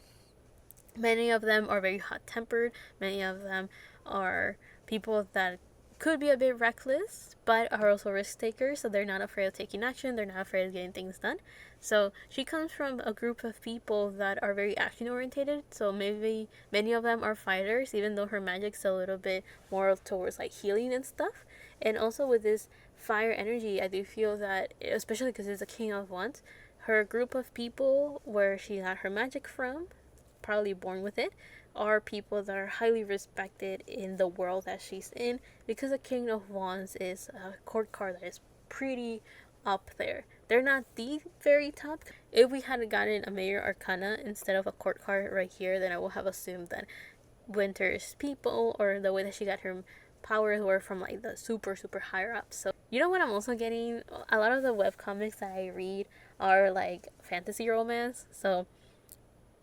Many of them are very hot tempered. Many of them are people that could be a bit reckless, but are also risk takers. So they're not afraid of taking action. They're not afraid of getting things done. So she comes from a group of people that are very action oriented. So maybe many of them are fighters, even though her magic's a little bit more towards like healing and stuff. And also with this fire energy, I do feel that, especially because it's a King of Wands, her group of people where she got her magic from, probably born with it, are people that are highly respected in the world that she's in, because the King of Wands is a court card that is pretty up there. They're not the very top. If we had gotten a Major Arcana instead of a court card right here, then I would have assumed that Winter's people, or the way that she got her powers, were from like the super higher up. So you know what I'm also getting? A lot of the web comics that I read are like fantasy romance. So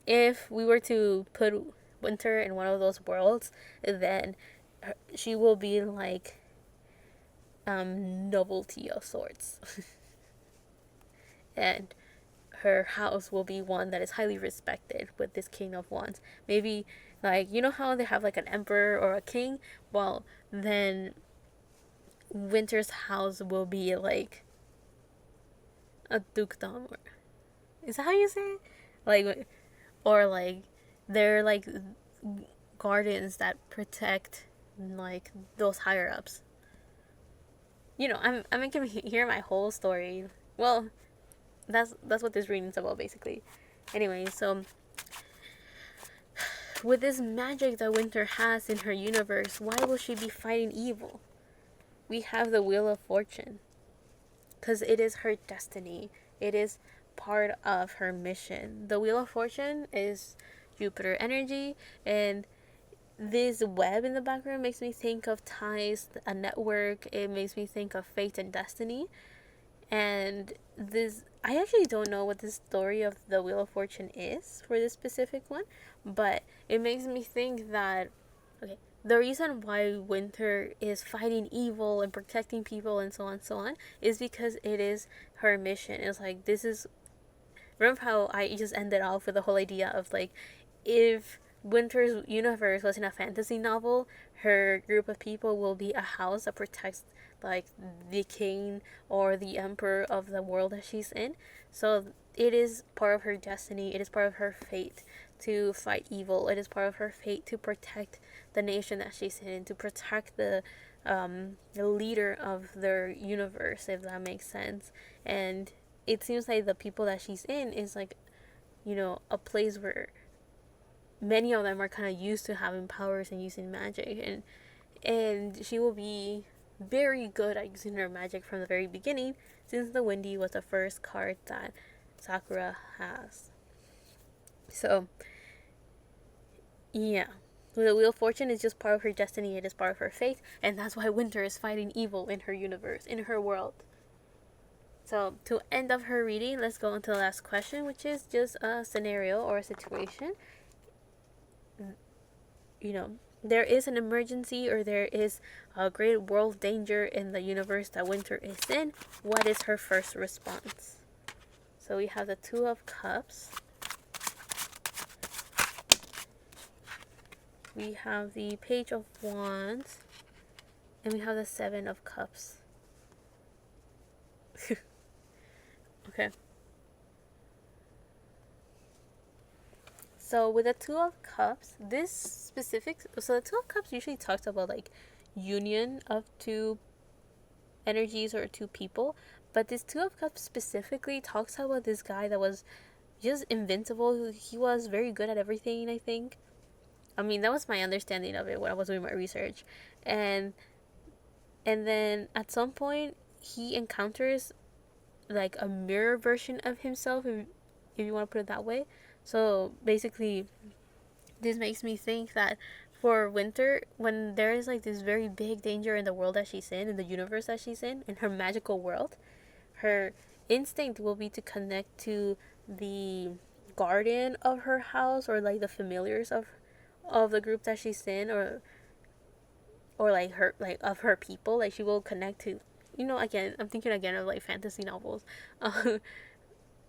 if we were to put Winter in one of those worlds, then she will be like novelty of sorts. And her house will be one that is highly respected with this King of Wands. Maybe like, you know how they have like an emperor or a king? Well, then Winter's house will be like a dukedom. Or, is that how you say it? Like, or like they're like gardens that protect like those higher ups. You know, I'm making hear my whole story. Well, that's what this reading's about basically. Anyway, so with this magic that Winter has in her universe, why will she be fighting evil? We have the Wheel of Fortune, because it is her destiny. It is part of her mission. The Wheel of Fortune is Jupiter energy, and this web in the background makes me think of ties, a network. It makes me think of fate and destiny. And this, I actually don't know what the story of the Wheel of Fortune is for this specific one, but it makes me think that, okay, the reason why Winter is fighting evil and protecting people and so on is because it is her mission. It's like, this is, remember how I just ended off with the whole idea of like, if Winter's universe was in a fantasy novel, her group of people will be a house that protects like the king or the emperor of the world that she's in. So it is part of her destiny, it is part of her fate to fight evil. It is part of her fate to protect the nation that she's in, to protect the leader of their universe, if that makes sense. And it seems like the people that she's in is like, you know, a place where many of them are kind of used to having powers and using magic, and she will be very good at using her magic from the very beginning, since the Windy was the first card that Sakura has. So yeah, the Wheel of Fortune is just part of her destiny, it is part of her fate, and that's why Winter is fighting evil in her universe, in her world. So to end of her reading, let's go into the last question, which is just a scenario or a situation. You know, there is an emergency or there is a great world danger in the universe that Winter is in. What is her first response? So we have the Two of Cups. We have the Page of Wands. And we have the Seven of Cups. Okay. So with the Two of Cups, this specific, so the Two of Cups usually talks about like union of two energies or two people, but this Two of Cups specifically talks about this guy that was just invincible. He was very good at everything, I think. I mean, that was my understanding of it when I was doing my research. And then at some point he encounters like a mirror version of himself, if you want to put it that way. So basically, this makes me think that for Winter, when there is like this very big danger in the world that she's in the universe that she's in her magical world, her instinct will be to connect to the guardian of her house, or like the familiars of the group that she's in, or like her, like of her people. Like she will connect to, you know, again, I'm thinking again of like fantasy novels.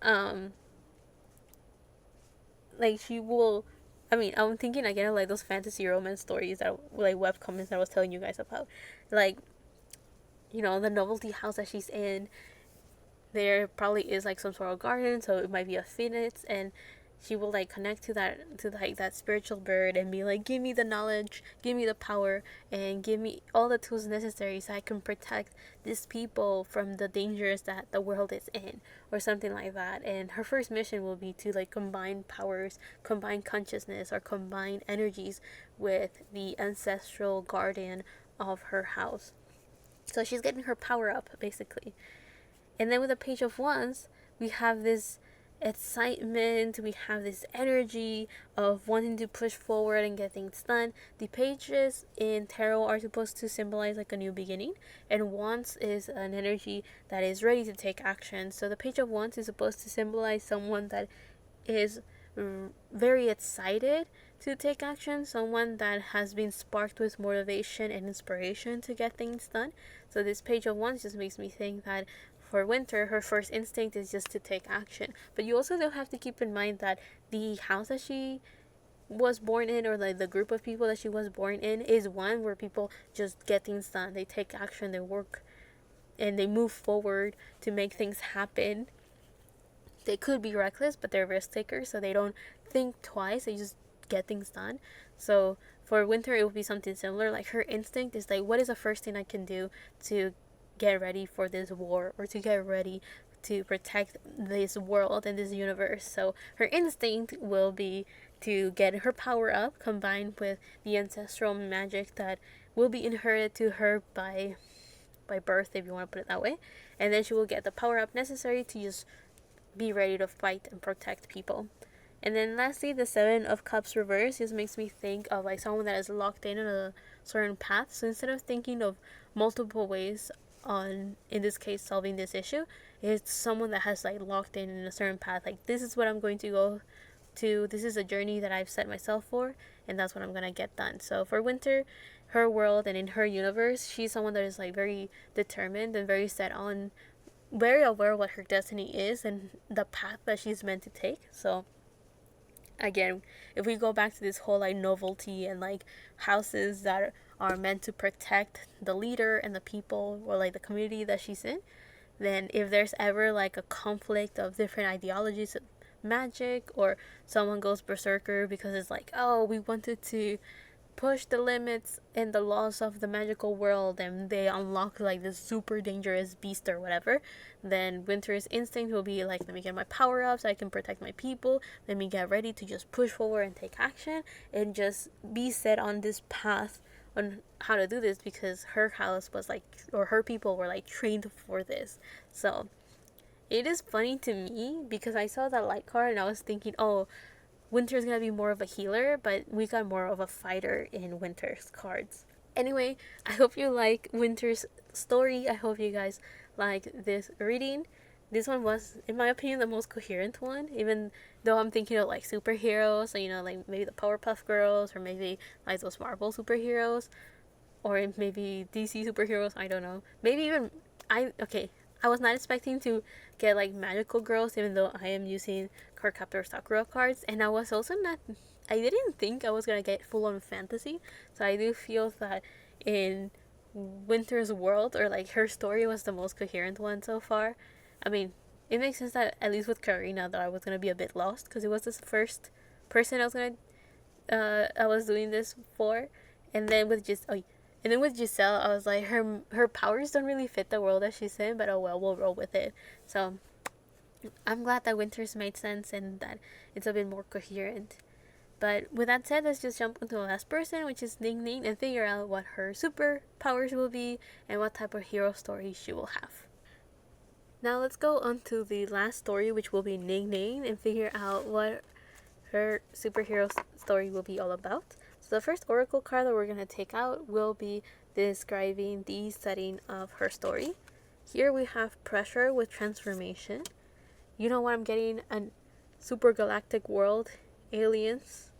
um like she will, I mean, I'm thinking again of like those fantasy romance stories that like webcomics that I was telling you guys about. Like, you know, the novelty house that she's in, there probably is like some sort of garden, so it might be a phoenix, and she will like connect to that, to like that spiritual bird, and be like, give me the knowledge, give me the power, and give me all the tools necessary so I can protect these people from the dangers that the world is in, or something like that. And her first mission will be to like combine powers, combine consciousness, or combine energies with the ancestral guardian of her house. So she's getting her power up basically. And then with the Page of Wands, we have this excitement, we have this energy of wanting to push forward and get things done. The pages in tarot are supposed to symbolize like a new beginning, and wands is an energy that is ready to take action. So the page of wands is supposed to symbolize someone that is very excited to take action, someone that has been sparked with motivation and inspiration to get things done. So this page of wands just makes me think that for Winter, her first instinct is just to take action. But you also don't have to keep in mind that the house that she was born in, or like the group of people that she was born in, is one where people just get things done. They take action, they work, and they move forward to make things happen. They could be reckless, but they're risk takers, so they don't think twice. They just get things done. So for Winter, it would be something similar. Like her instinct is like, what is the first thing I can do to get ready for this war, or to get ready to protect this world and this universe? So her instinct will be to get her power up, combined with the ancestral magic that will be inherited to her by birth, if you want to put it that way. And then she will get the power up necessary to just be ready to fight and protect people. And then lastly, the Seven of Cups reverse just makes me think of like someone that is locked in a certain path. So instead of thinking of multiple ways on, in this case, solving this issue, it's someone that has like locked in a certain path. Like, this is what I'm going to go to. This is a journey that I've set myself for, and that's what I'm gonna get done. So for Winter, her world and in her universe, she's someone that is like very determined and very set on, very aware of what her destiny is and the path that she's meant to take. So again, if we go back to this whole like novelty and like houses that are meant to protect the leader and the people, or like the community that she's in, then if there's ever like a conflict of different ideologies of magic, or someone goes berserker because it's like, oh, we wanted to push the limits and the laws of the magical world, and they unlock like this super dangerous beast or whatever, then Winter's instinct will be like, let me get my power up so I can protect my people. Let me get ready to just push forward and take action, and just be set on this path on how to do this, because her house was like, or her people were like trained for this. So it is funny to me because I saw that light card and I was thinking, oh, Winter's gonna be more of a healer, but we got more of a fighter in Winter's cards. Anyway, I hope you like Winter's story. I hope you guys like this reading. This one was, in my opinion, the most coherent one, even though I'm thinking of like superheroes, so, you know, like maybe the Powerpuff Girls, or maybe like those Marvel superheroes, or maybe DC superheroes, I don't know. Maybe even, I was not expecting to get like magical girls, even though I am using Cardcaptor Sakura cards, and I was also not, I didn't think I was gonna get full on fantasy. So I do feel that in Winter's world, or like her story, was the most coherent one so far. I mean, it makes sense that at least with Karina that I was gonna be a bit lost, because it was this first person I was doing this for, and then with Giselle, I was like, her powers don't really fit the world that she's in, but oh well, we'll roll with it. So I'm glad that Winter's made sense and that it's a bit more coherent. But with that said, let's just jump into the last person, which is Ningning, and figure out what her superpowers will be and what type of hero story she will have. Now let's go on to the last story, which will be Ningning, and figure out what her superhero story will be all about. So the first oracle card that we're going to take out will be describing the setting of her story. Here we have pressure with transformation. You know what I'm getting? A super galactic world, aliens.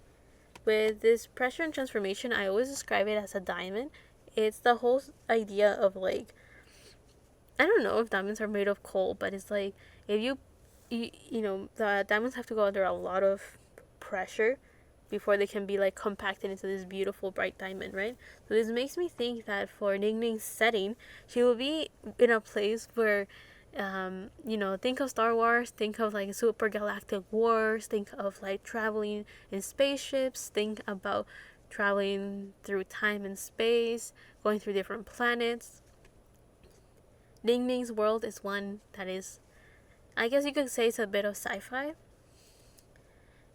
With this pressure and transformation, I always describe it as a diamond. It's the whole idea of like, I don't know if diamonds are made of coal, but it's like, if you know, the diamonds have to go under a lot of pressure before they can be like compacted into this beautiful bright diamond, right? So this makes me think that for Ningning's setting, she will be in a place where, you know, think of Star Wars, think of like super galactic wars, think of like traveling in spaceships, think about traveling through time and space, going through different planets. Ningning's world is one that is, I guess you could say, it's a bit of sci-fi.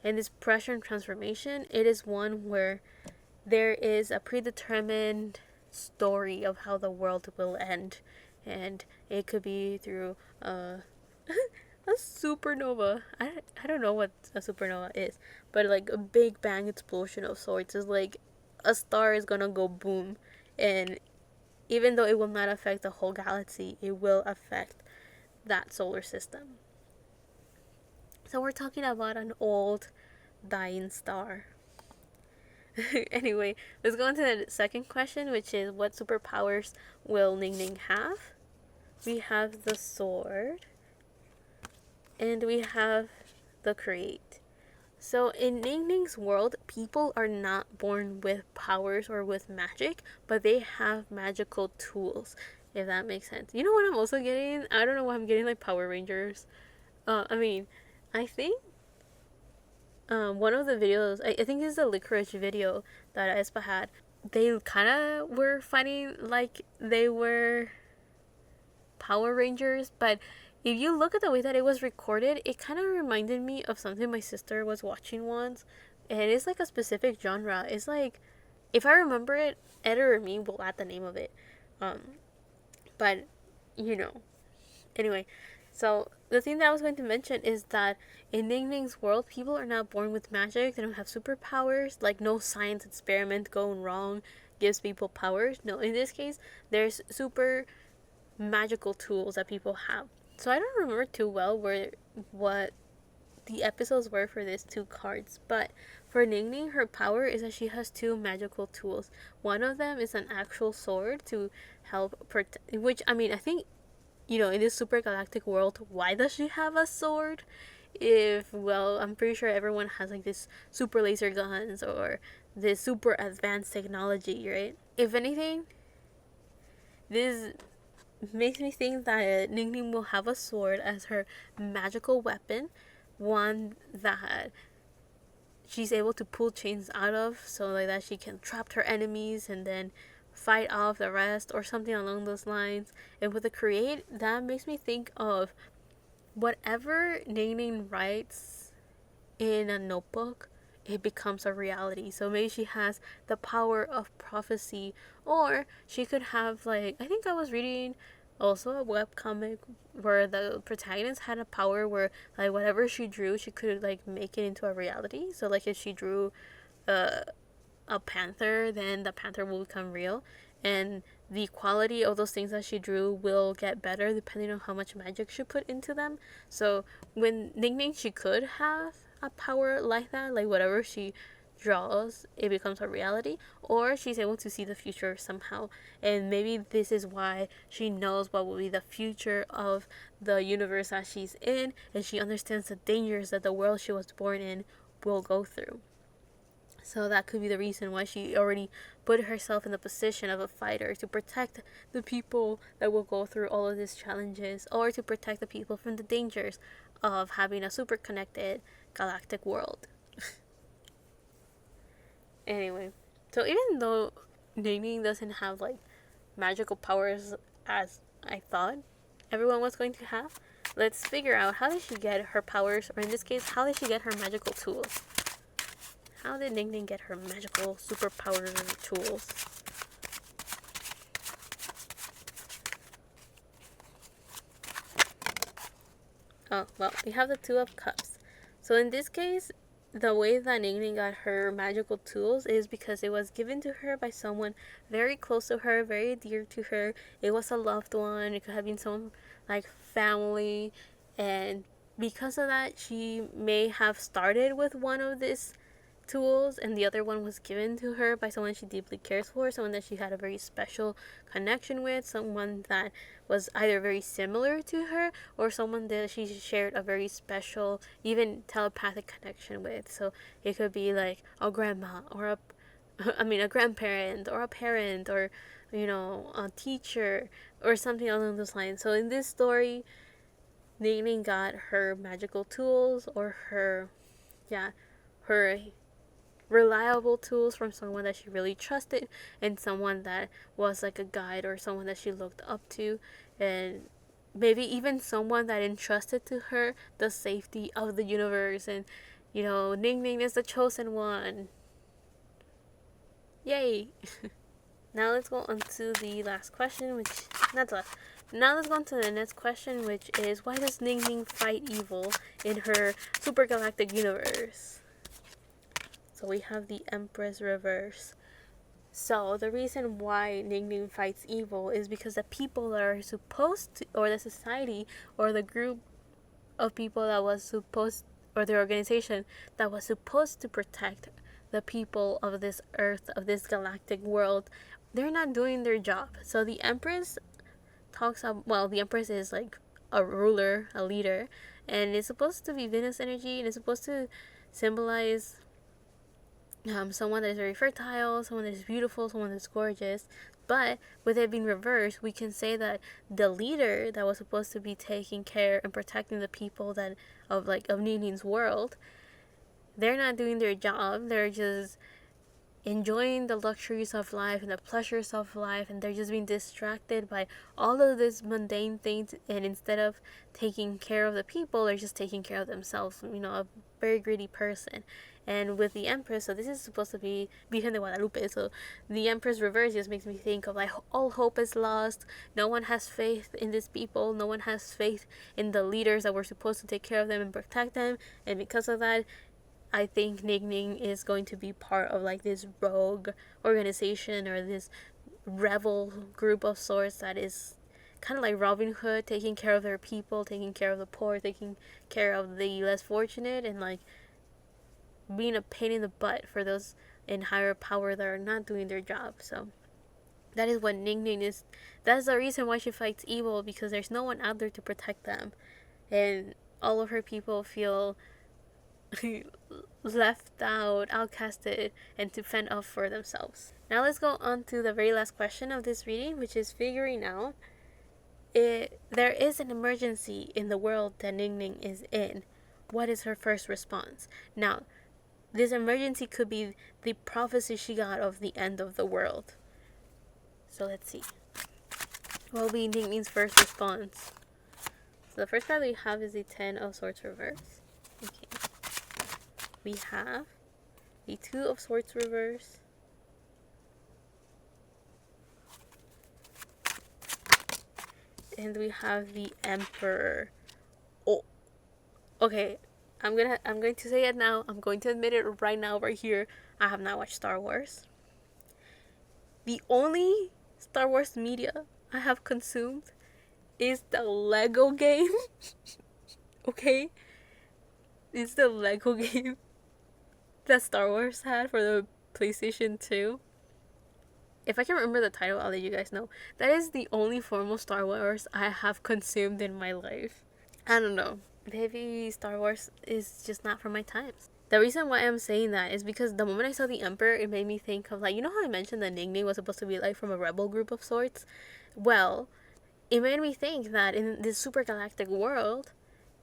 And this pressure and transformation, it is one where there is a predetermined story of how the world will end. And it could be through a a supernova. I don't know what a supernova is, but like a big bang explosion of sorts is like a star is gonna go boom, and even though it will not affect the whole galaxy, it will affect that solar system. So we're talking about an old dying star. Anyway, let's go on to the second question, which is what superpowers will Ningning have? We have the sword, and we have the create. So in Ningning's world, people are not born with powers or with magic, but they have magical tools, if that makes sense. You know what I'm also getting? I don't know why I'm getting like Power Rangers. I mean, I think one of the videos, I think this is a licorice video that aespa had. They kind of were fighting like they were Power Rangers, but if you look at the way that it was recorded, it kind of reminded me of something my sister was watching once, and it's like a specific genre. It's like, if I remember it, Ed or me will add the name of it. Um, but you know, anyway, so the thing that I was going to mention is that in Ningning's world, people are not born with magic. They don't have superpowers. Like no science experiment going wrong gives people powers. No, in this case, there's super magical tools that people have. So I don't remember too well what the episodes were for these two cards, but for Ningning, her power is that she has two magical tools. One of them is an actual sword to help protect, which I mean, I think, in this super galactic world, why does she have a sword? If, well, I'm pretty sure everyone has like this super laser guns or this super advanced technology, right? If anything, this makes me think that Ningning will have a sword as her magical weapon, one that she's able to pull chains out of, so like that she can trap her enemies and then fight off the rest or something along those lines. And with the create, that makes me think of whatever Ningning writes in a notebook, it becomes a reality. So maybe she has the power of prophecy, or she could have, like, I think I was reading also a webcomic where the protagonist had a power where like whatever she drew, she could like make it into a reality. So like if she drew a panther, then the panther will become real, and the quality of those things that she drew will get better depending on how much magic she put into them. So when Ningning, she could have a power like that, like whatever she draws, it becomes a reality, or she's able to see the future somehow. And maybe this is why she knows what will be the future of the universe that she's in, and she understands the dangers that the world she was born in will go through. So that could be the reason why she already put herself in the position of a fighter, to protect the people that will go through all of these challenges, or to protect the people from the dangers of having a super connected galactic world. Anyway, so even though Ningning doesn't have like magical powers as I thought everyone was going to have, let's figure out how did she get her powers, or in this case, how did she get her magical tools? How did Ningning get her magical superpower tools? Oh, well, we have the Two of Cups. So in this case, the way that Ningning got her magical tools is because it was given to her by someone very close to her, very dear to her. It was a loved one. It could have been someone like family. And because of that, she may have started with one of these tools, and the other one was given to her by someone she deeply cares for, someone that she had a very special connection with, someone that was either very similar to her or someone that she shared a very special, even telepathic connection with. So it could be like a grandma or a grandparent or a parent, or a teacher or something along those lines. So in this story, Ningning got her magical tools, or her reliable tools, from someone that she really trusted, and someone that was like a guide or someone that she looked up to, and maybe even someone that entrusted to her the safety of the universe. And Ningning is the chosen one. Yay. Now let's go on to the last question, which not the last, Now let's go on to the next question, which is, why does Ningning fight evil in her super galactic universe? So we have the Empress reverse. So the reason why Ningning fights evil is because the people that are supposed to, or the society, or the group of people that was supposed, or the organization that was supposed to protect the people of this earth, of this galactic world, they're not doing their job. So the Empress talks about, well, the Empress is like a ruler, a leader, and it's supposed to be Venus energy, and it's supposed to symbolize someone that is very fertile, someone that is beautiful, someone that's gorgeous. But with it being reversed, we can say that the leader that was supposed to be taking care and protecting the people that of Nining's world, they're not doing their job. They're just enjoying the luxuries of life and the pleasures of life, and they're just being distracted by all of these mundane things, and instead of taking care of the people, they're just taking care of themselves. A very greedy person. And with the Empress, so this is supposed to be Virgen de Guadalupe, so the Empress reverse just makes me think of like all hope is lost, no one has faith in these people, no one has faith in the leaders that were supposed to take care of them and protect them, and because of that, I think Ningning is going to be part of like this rogue organization or this rebel group of sorts that is kind of like Robin Hood, taking care of their people, taking care of the poor, taking care of the less fortunate, and like being a pain in the butt for those in higher power that are not doing their job. So that is what Ningning is. That's the reason why she fights evil, because there's no one out there to protect them, and all of her people feel left out, outcasted, and to fend off for themselves. Now let's go on to the very last question of this reading, which is figuring out there is an emergency in the world that Ningning is in. What is her first response? Now, this emergency could be the prophecy she got of the end of the world. So let's see. What will be Ningning's first response? So the first card we have is the Ten of Swords reverse. Okay. We have the Two of Swords reverse. And we have the Emperor. Oh. Okay. I'm going to say it now. I'm going to admit it right now, right here. I have not watched Star Wars. The only Star Wars media I have consumed is the Lego game. Okay? It's the Lego game that Star Wars had for the PlayStation 2. If I can remember the title, I'll let you guys know. That is the only form of Star Wars I have consumed in my life. I don't know. Maybe Star Wars is just not for my times. The reason why I'm saying that is because the moment I saw the Emperor, it made me think of, like, you know how I mentioned that Ningning was supposed to be like from a rebel group of sorts? Well, it made me think that in this super galactic world,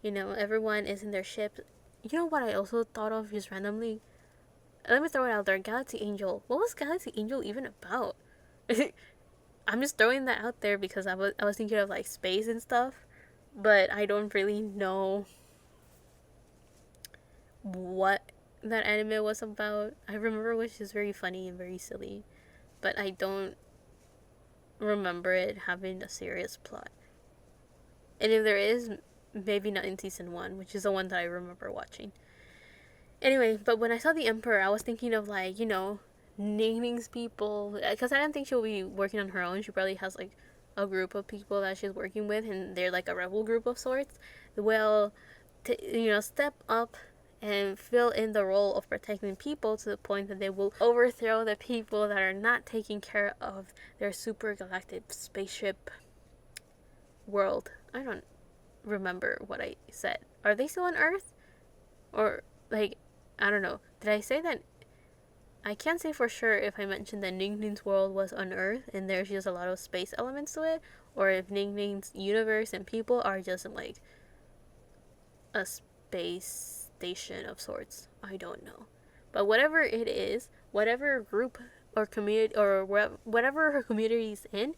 everyone is in their ships. You know what I also thought of just randomly? Let me throw it out there. Galaxy Angel. What was Galaxy Angel even about? I'm just throwing that out there because I was thinking of like space and stuff, but I don't really know what that anime was about. I remember it was just very funny and very silly, but I don't remember it having a serious plot. And if there is, maybe not in season 1, which is the one that I remember watching. Anyway, but when I saw the Emperor, I was thinking of like, Ningning's people, because I don't think she'll be working on her own. She probably has like a group of people that she's working with, and they're like a rebel group of sorts. Well, step up and fill in the role of protecting people to the point that they will overthrow the people that are not taking care of their super galactic spaceship world. I don't remember what I said. Are they still on Earth? Or, like, I don't know. Did I say that? I can't say for sure if I mentioned that Ningning's world was on Earth and there's just a lot of space elements to it, or if Ningning's universe and people are just like a space station of sorts. I don't know. But whatever it is, whatever group or community or whatever her community is in,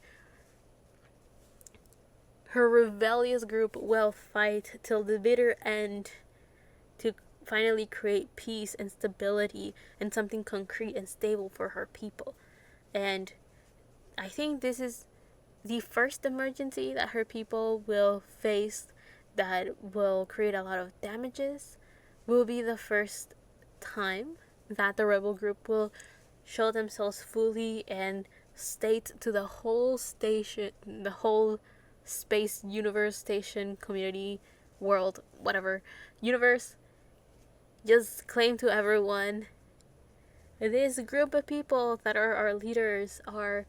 her rebellious group will fight till the bitter end to finally create peace and stability and something concrete and stable for her people. And I think this is the first emergency that her people will face that will create a lot of damages will be the first time that the rebel group will show themselves fully and state to the whole station, the whole space, universe, station, community, world, whatever, universe, just claim to everyone, this group of people that are our leaders are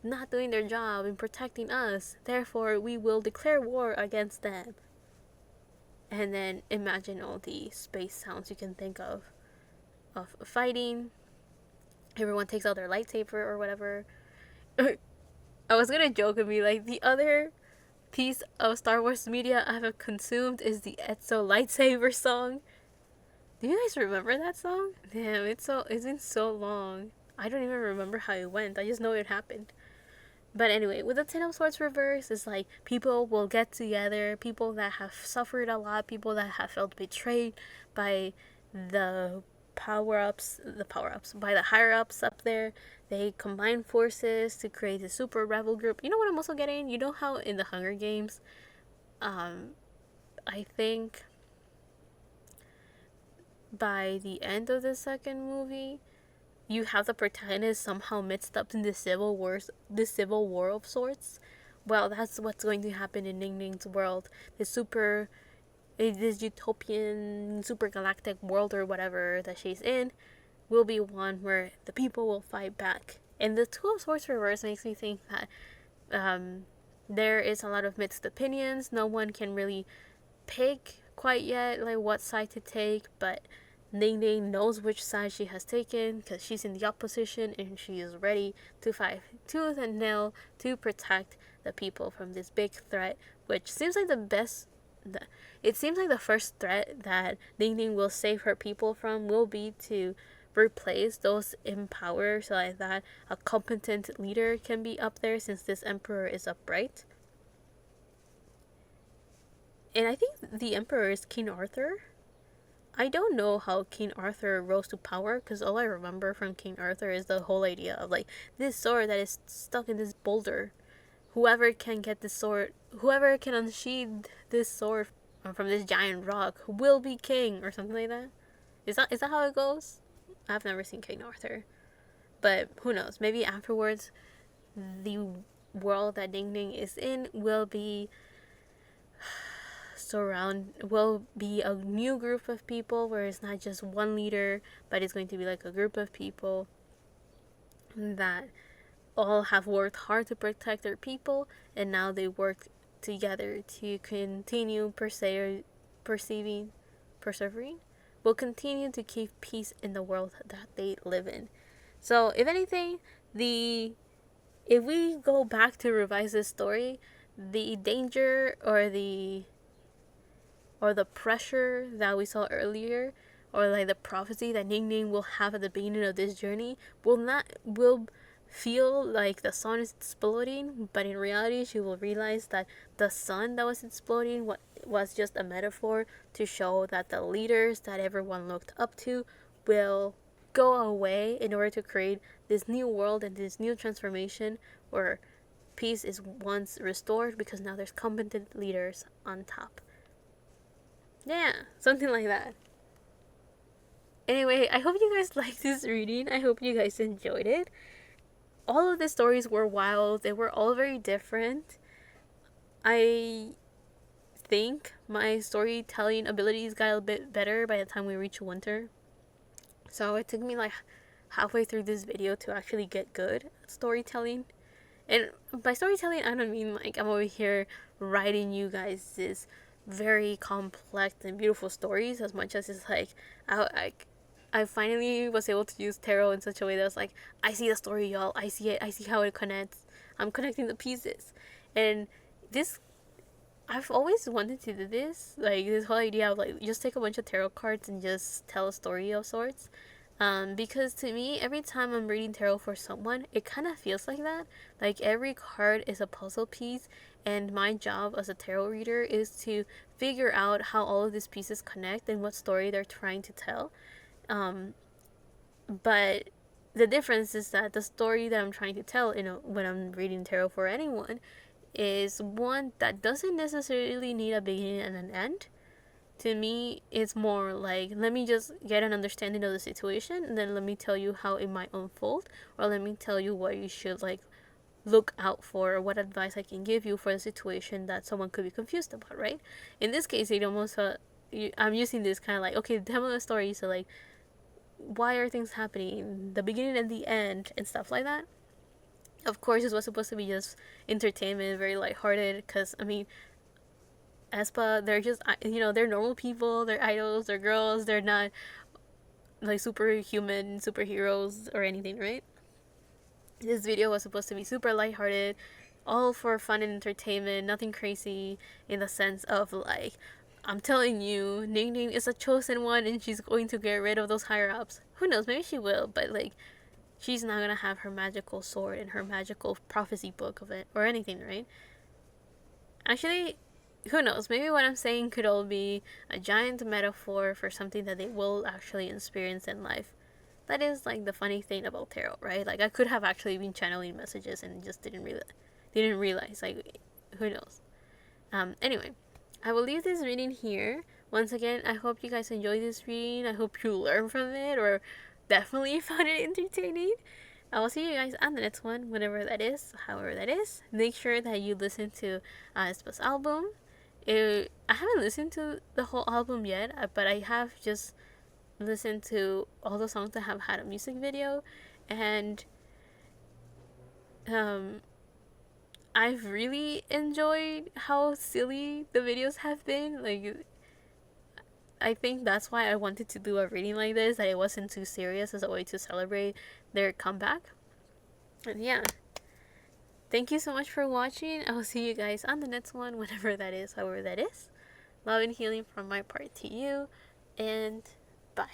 not doing their job in protecting us. Therefore, we will declare war against them. And then imagine all the space sounds you can think of fighting. Everyone takes out their lightsaber or whatever. I was gonna joke and be like, the other piece of Star Wars media I have consumed is the Ezzo lightsaber song. Do you guys remember that song? Damn, it's been so long. I don't even remember how it went. I just know it happened. But anyway, with the Ten of Swords reverse, it's like people will get together, people that have suffered a lot, people that have felt betrayed by the by the higher ups up there. They combine forces to create a super rebel group. You know what I'm also getting? You know how in the Hunger Games, I think by the end of the second movie, you have the protagonist somehow mixed up in the civil war of sorts. Well, that's what's going to happen in Ningning's world. This utopian, super galactic world or whatever that she's in will be one where the people will fight back. And the Two of Swords reverse makes me think that there is a lot of mixed opinions. No one can really pick quite yet like what side to take, but Ningning knows which side she has taken because she's in the opposition and she is ready to fight tooth and nail to protect the people from this big threat, which seems like it seems like the first threat that Ningning will save her people from will be to replace those in power so like that a competent leader can be up there since this emperor is upright. And I think the emperor is King Arthur. I don't know how King Arthur rose to power because all I remember from King Arthur is the whole idea of like this sword that is stuck in this boulder. Whoever can get this sword, whoever can unsheathe this sword from this giant rock will be king or something like that. Is that how it goes? I've never seen King Arthur, but who knows? Maybe afterwards, the world that Ningning is in will be a new group of people where it's not just one leader, but it's going to be like a group of people that all have worked hard to protect their people, and now they work together to continue persevering, will continue to keep peace in the world that they live in. So, if anything, if we go back to revise this story, the danger or the pressure that we saw earlier, or like the prophecy that Ningning will have at the beginning of this journey, will feel like the sun is exploding, but in reality she will realize that the sun that was exploding was just a metaphor to show that the leaders that everyone looked up to will go away in order to create this new world and this new transformation where peace is once restored because now there's competent leaders on top. Yeah, something like that. Anyway, I hope you guys liked this reading. I hope you guys enjoyed it. All of the stories were wild. They were all very different. I think my storytelling abilities got a bit better by the time we reached winter. So it took me like halfway through this video to actually get good at storytelling. And by storytelling, I don't mean like I'm over here writing you guys this very complex and beautiful stories as much as it's like I finally was able to use tarot in such a way that was like, I see the story, y'all. I see it. I see how it connects. I'm connecting the pieces. And I've always wanted to do this. Like, this whole idea of, like, just take a bunch of tarot cards and just tell a story of sorts. Because to me, every time I'm reading tarot for someone, it kind of feels like that. Like, every card is a puzzle piece, and my job as a tarot reader is to figure out how all of these pieces connect and what story they're trying to tell. But the difference is that the story that I'm trying to tell, when I'm reading tarot for anyone, is one that doesn't necessarily need a beginning and an end. To me, it's more like, let me just get an understanding of the situation, and then let me tell you how it might unfold, or let me tell you what you should like look out for, or what advice I can give you for the situation that someone could be confused about, right? In this case, it almost I'm using this kind of like, okay, tell me a story, so like, why are things happening, the beginning and the end, and stuff like that. Of course, this was supposed to be just entertainment, very lighthearted, because I mean, aespa, they're just, they're normal people, they're idols, they're girls, they're not like superhuman superheroes or anything, right? This video was supposed to be super lighthearted, all for fun and entertainment, nothing crazy in the sense of like, I'm telling you, Ningning is a chosen one and she's going to get rid of those higher ups. Who knows, maybe she will, but like, she's not gonna have her magical sword and her magical prophecy book of it or anything, right? Actually, who knows? Maybe what I'm saying could all be a giant metaphor for something that they will actually experience in life. That is like the funny thing about tarot, right? Like I could have actually been channeling messages and just didn't realize. Like, who knows? Anyway, I will leave this reading here. Once again, I hope you guys enjoyed this reading. I hope you learned from it, or definitely found it entertaining. I will see you guys on the next one, whenever that is, however that is. Make sure that you listen to aespa's album. I haven't listened to the whole album yet, but I have just listened to all the songs that have had a music video, and I've really enjoyed how silly the videos have been. Like, I think that's why I wanted to do a reading like this, that it wasn't too serious, as a way to celebrate their comeback. And yeah, thank you so much for watching. I will see you guys on the next one, whenever that is, however that is. Love and healing from my part to you, and bye.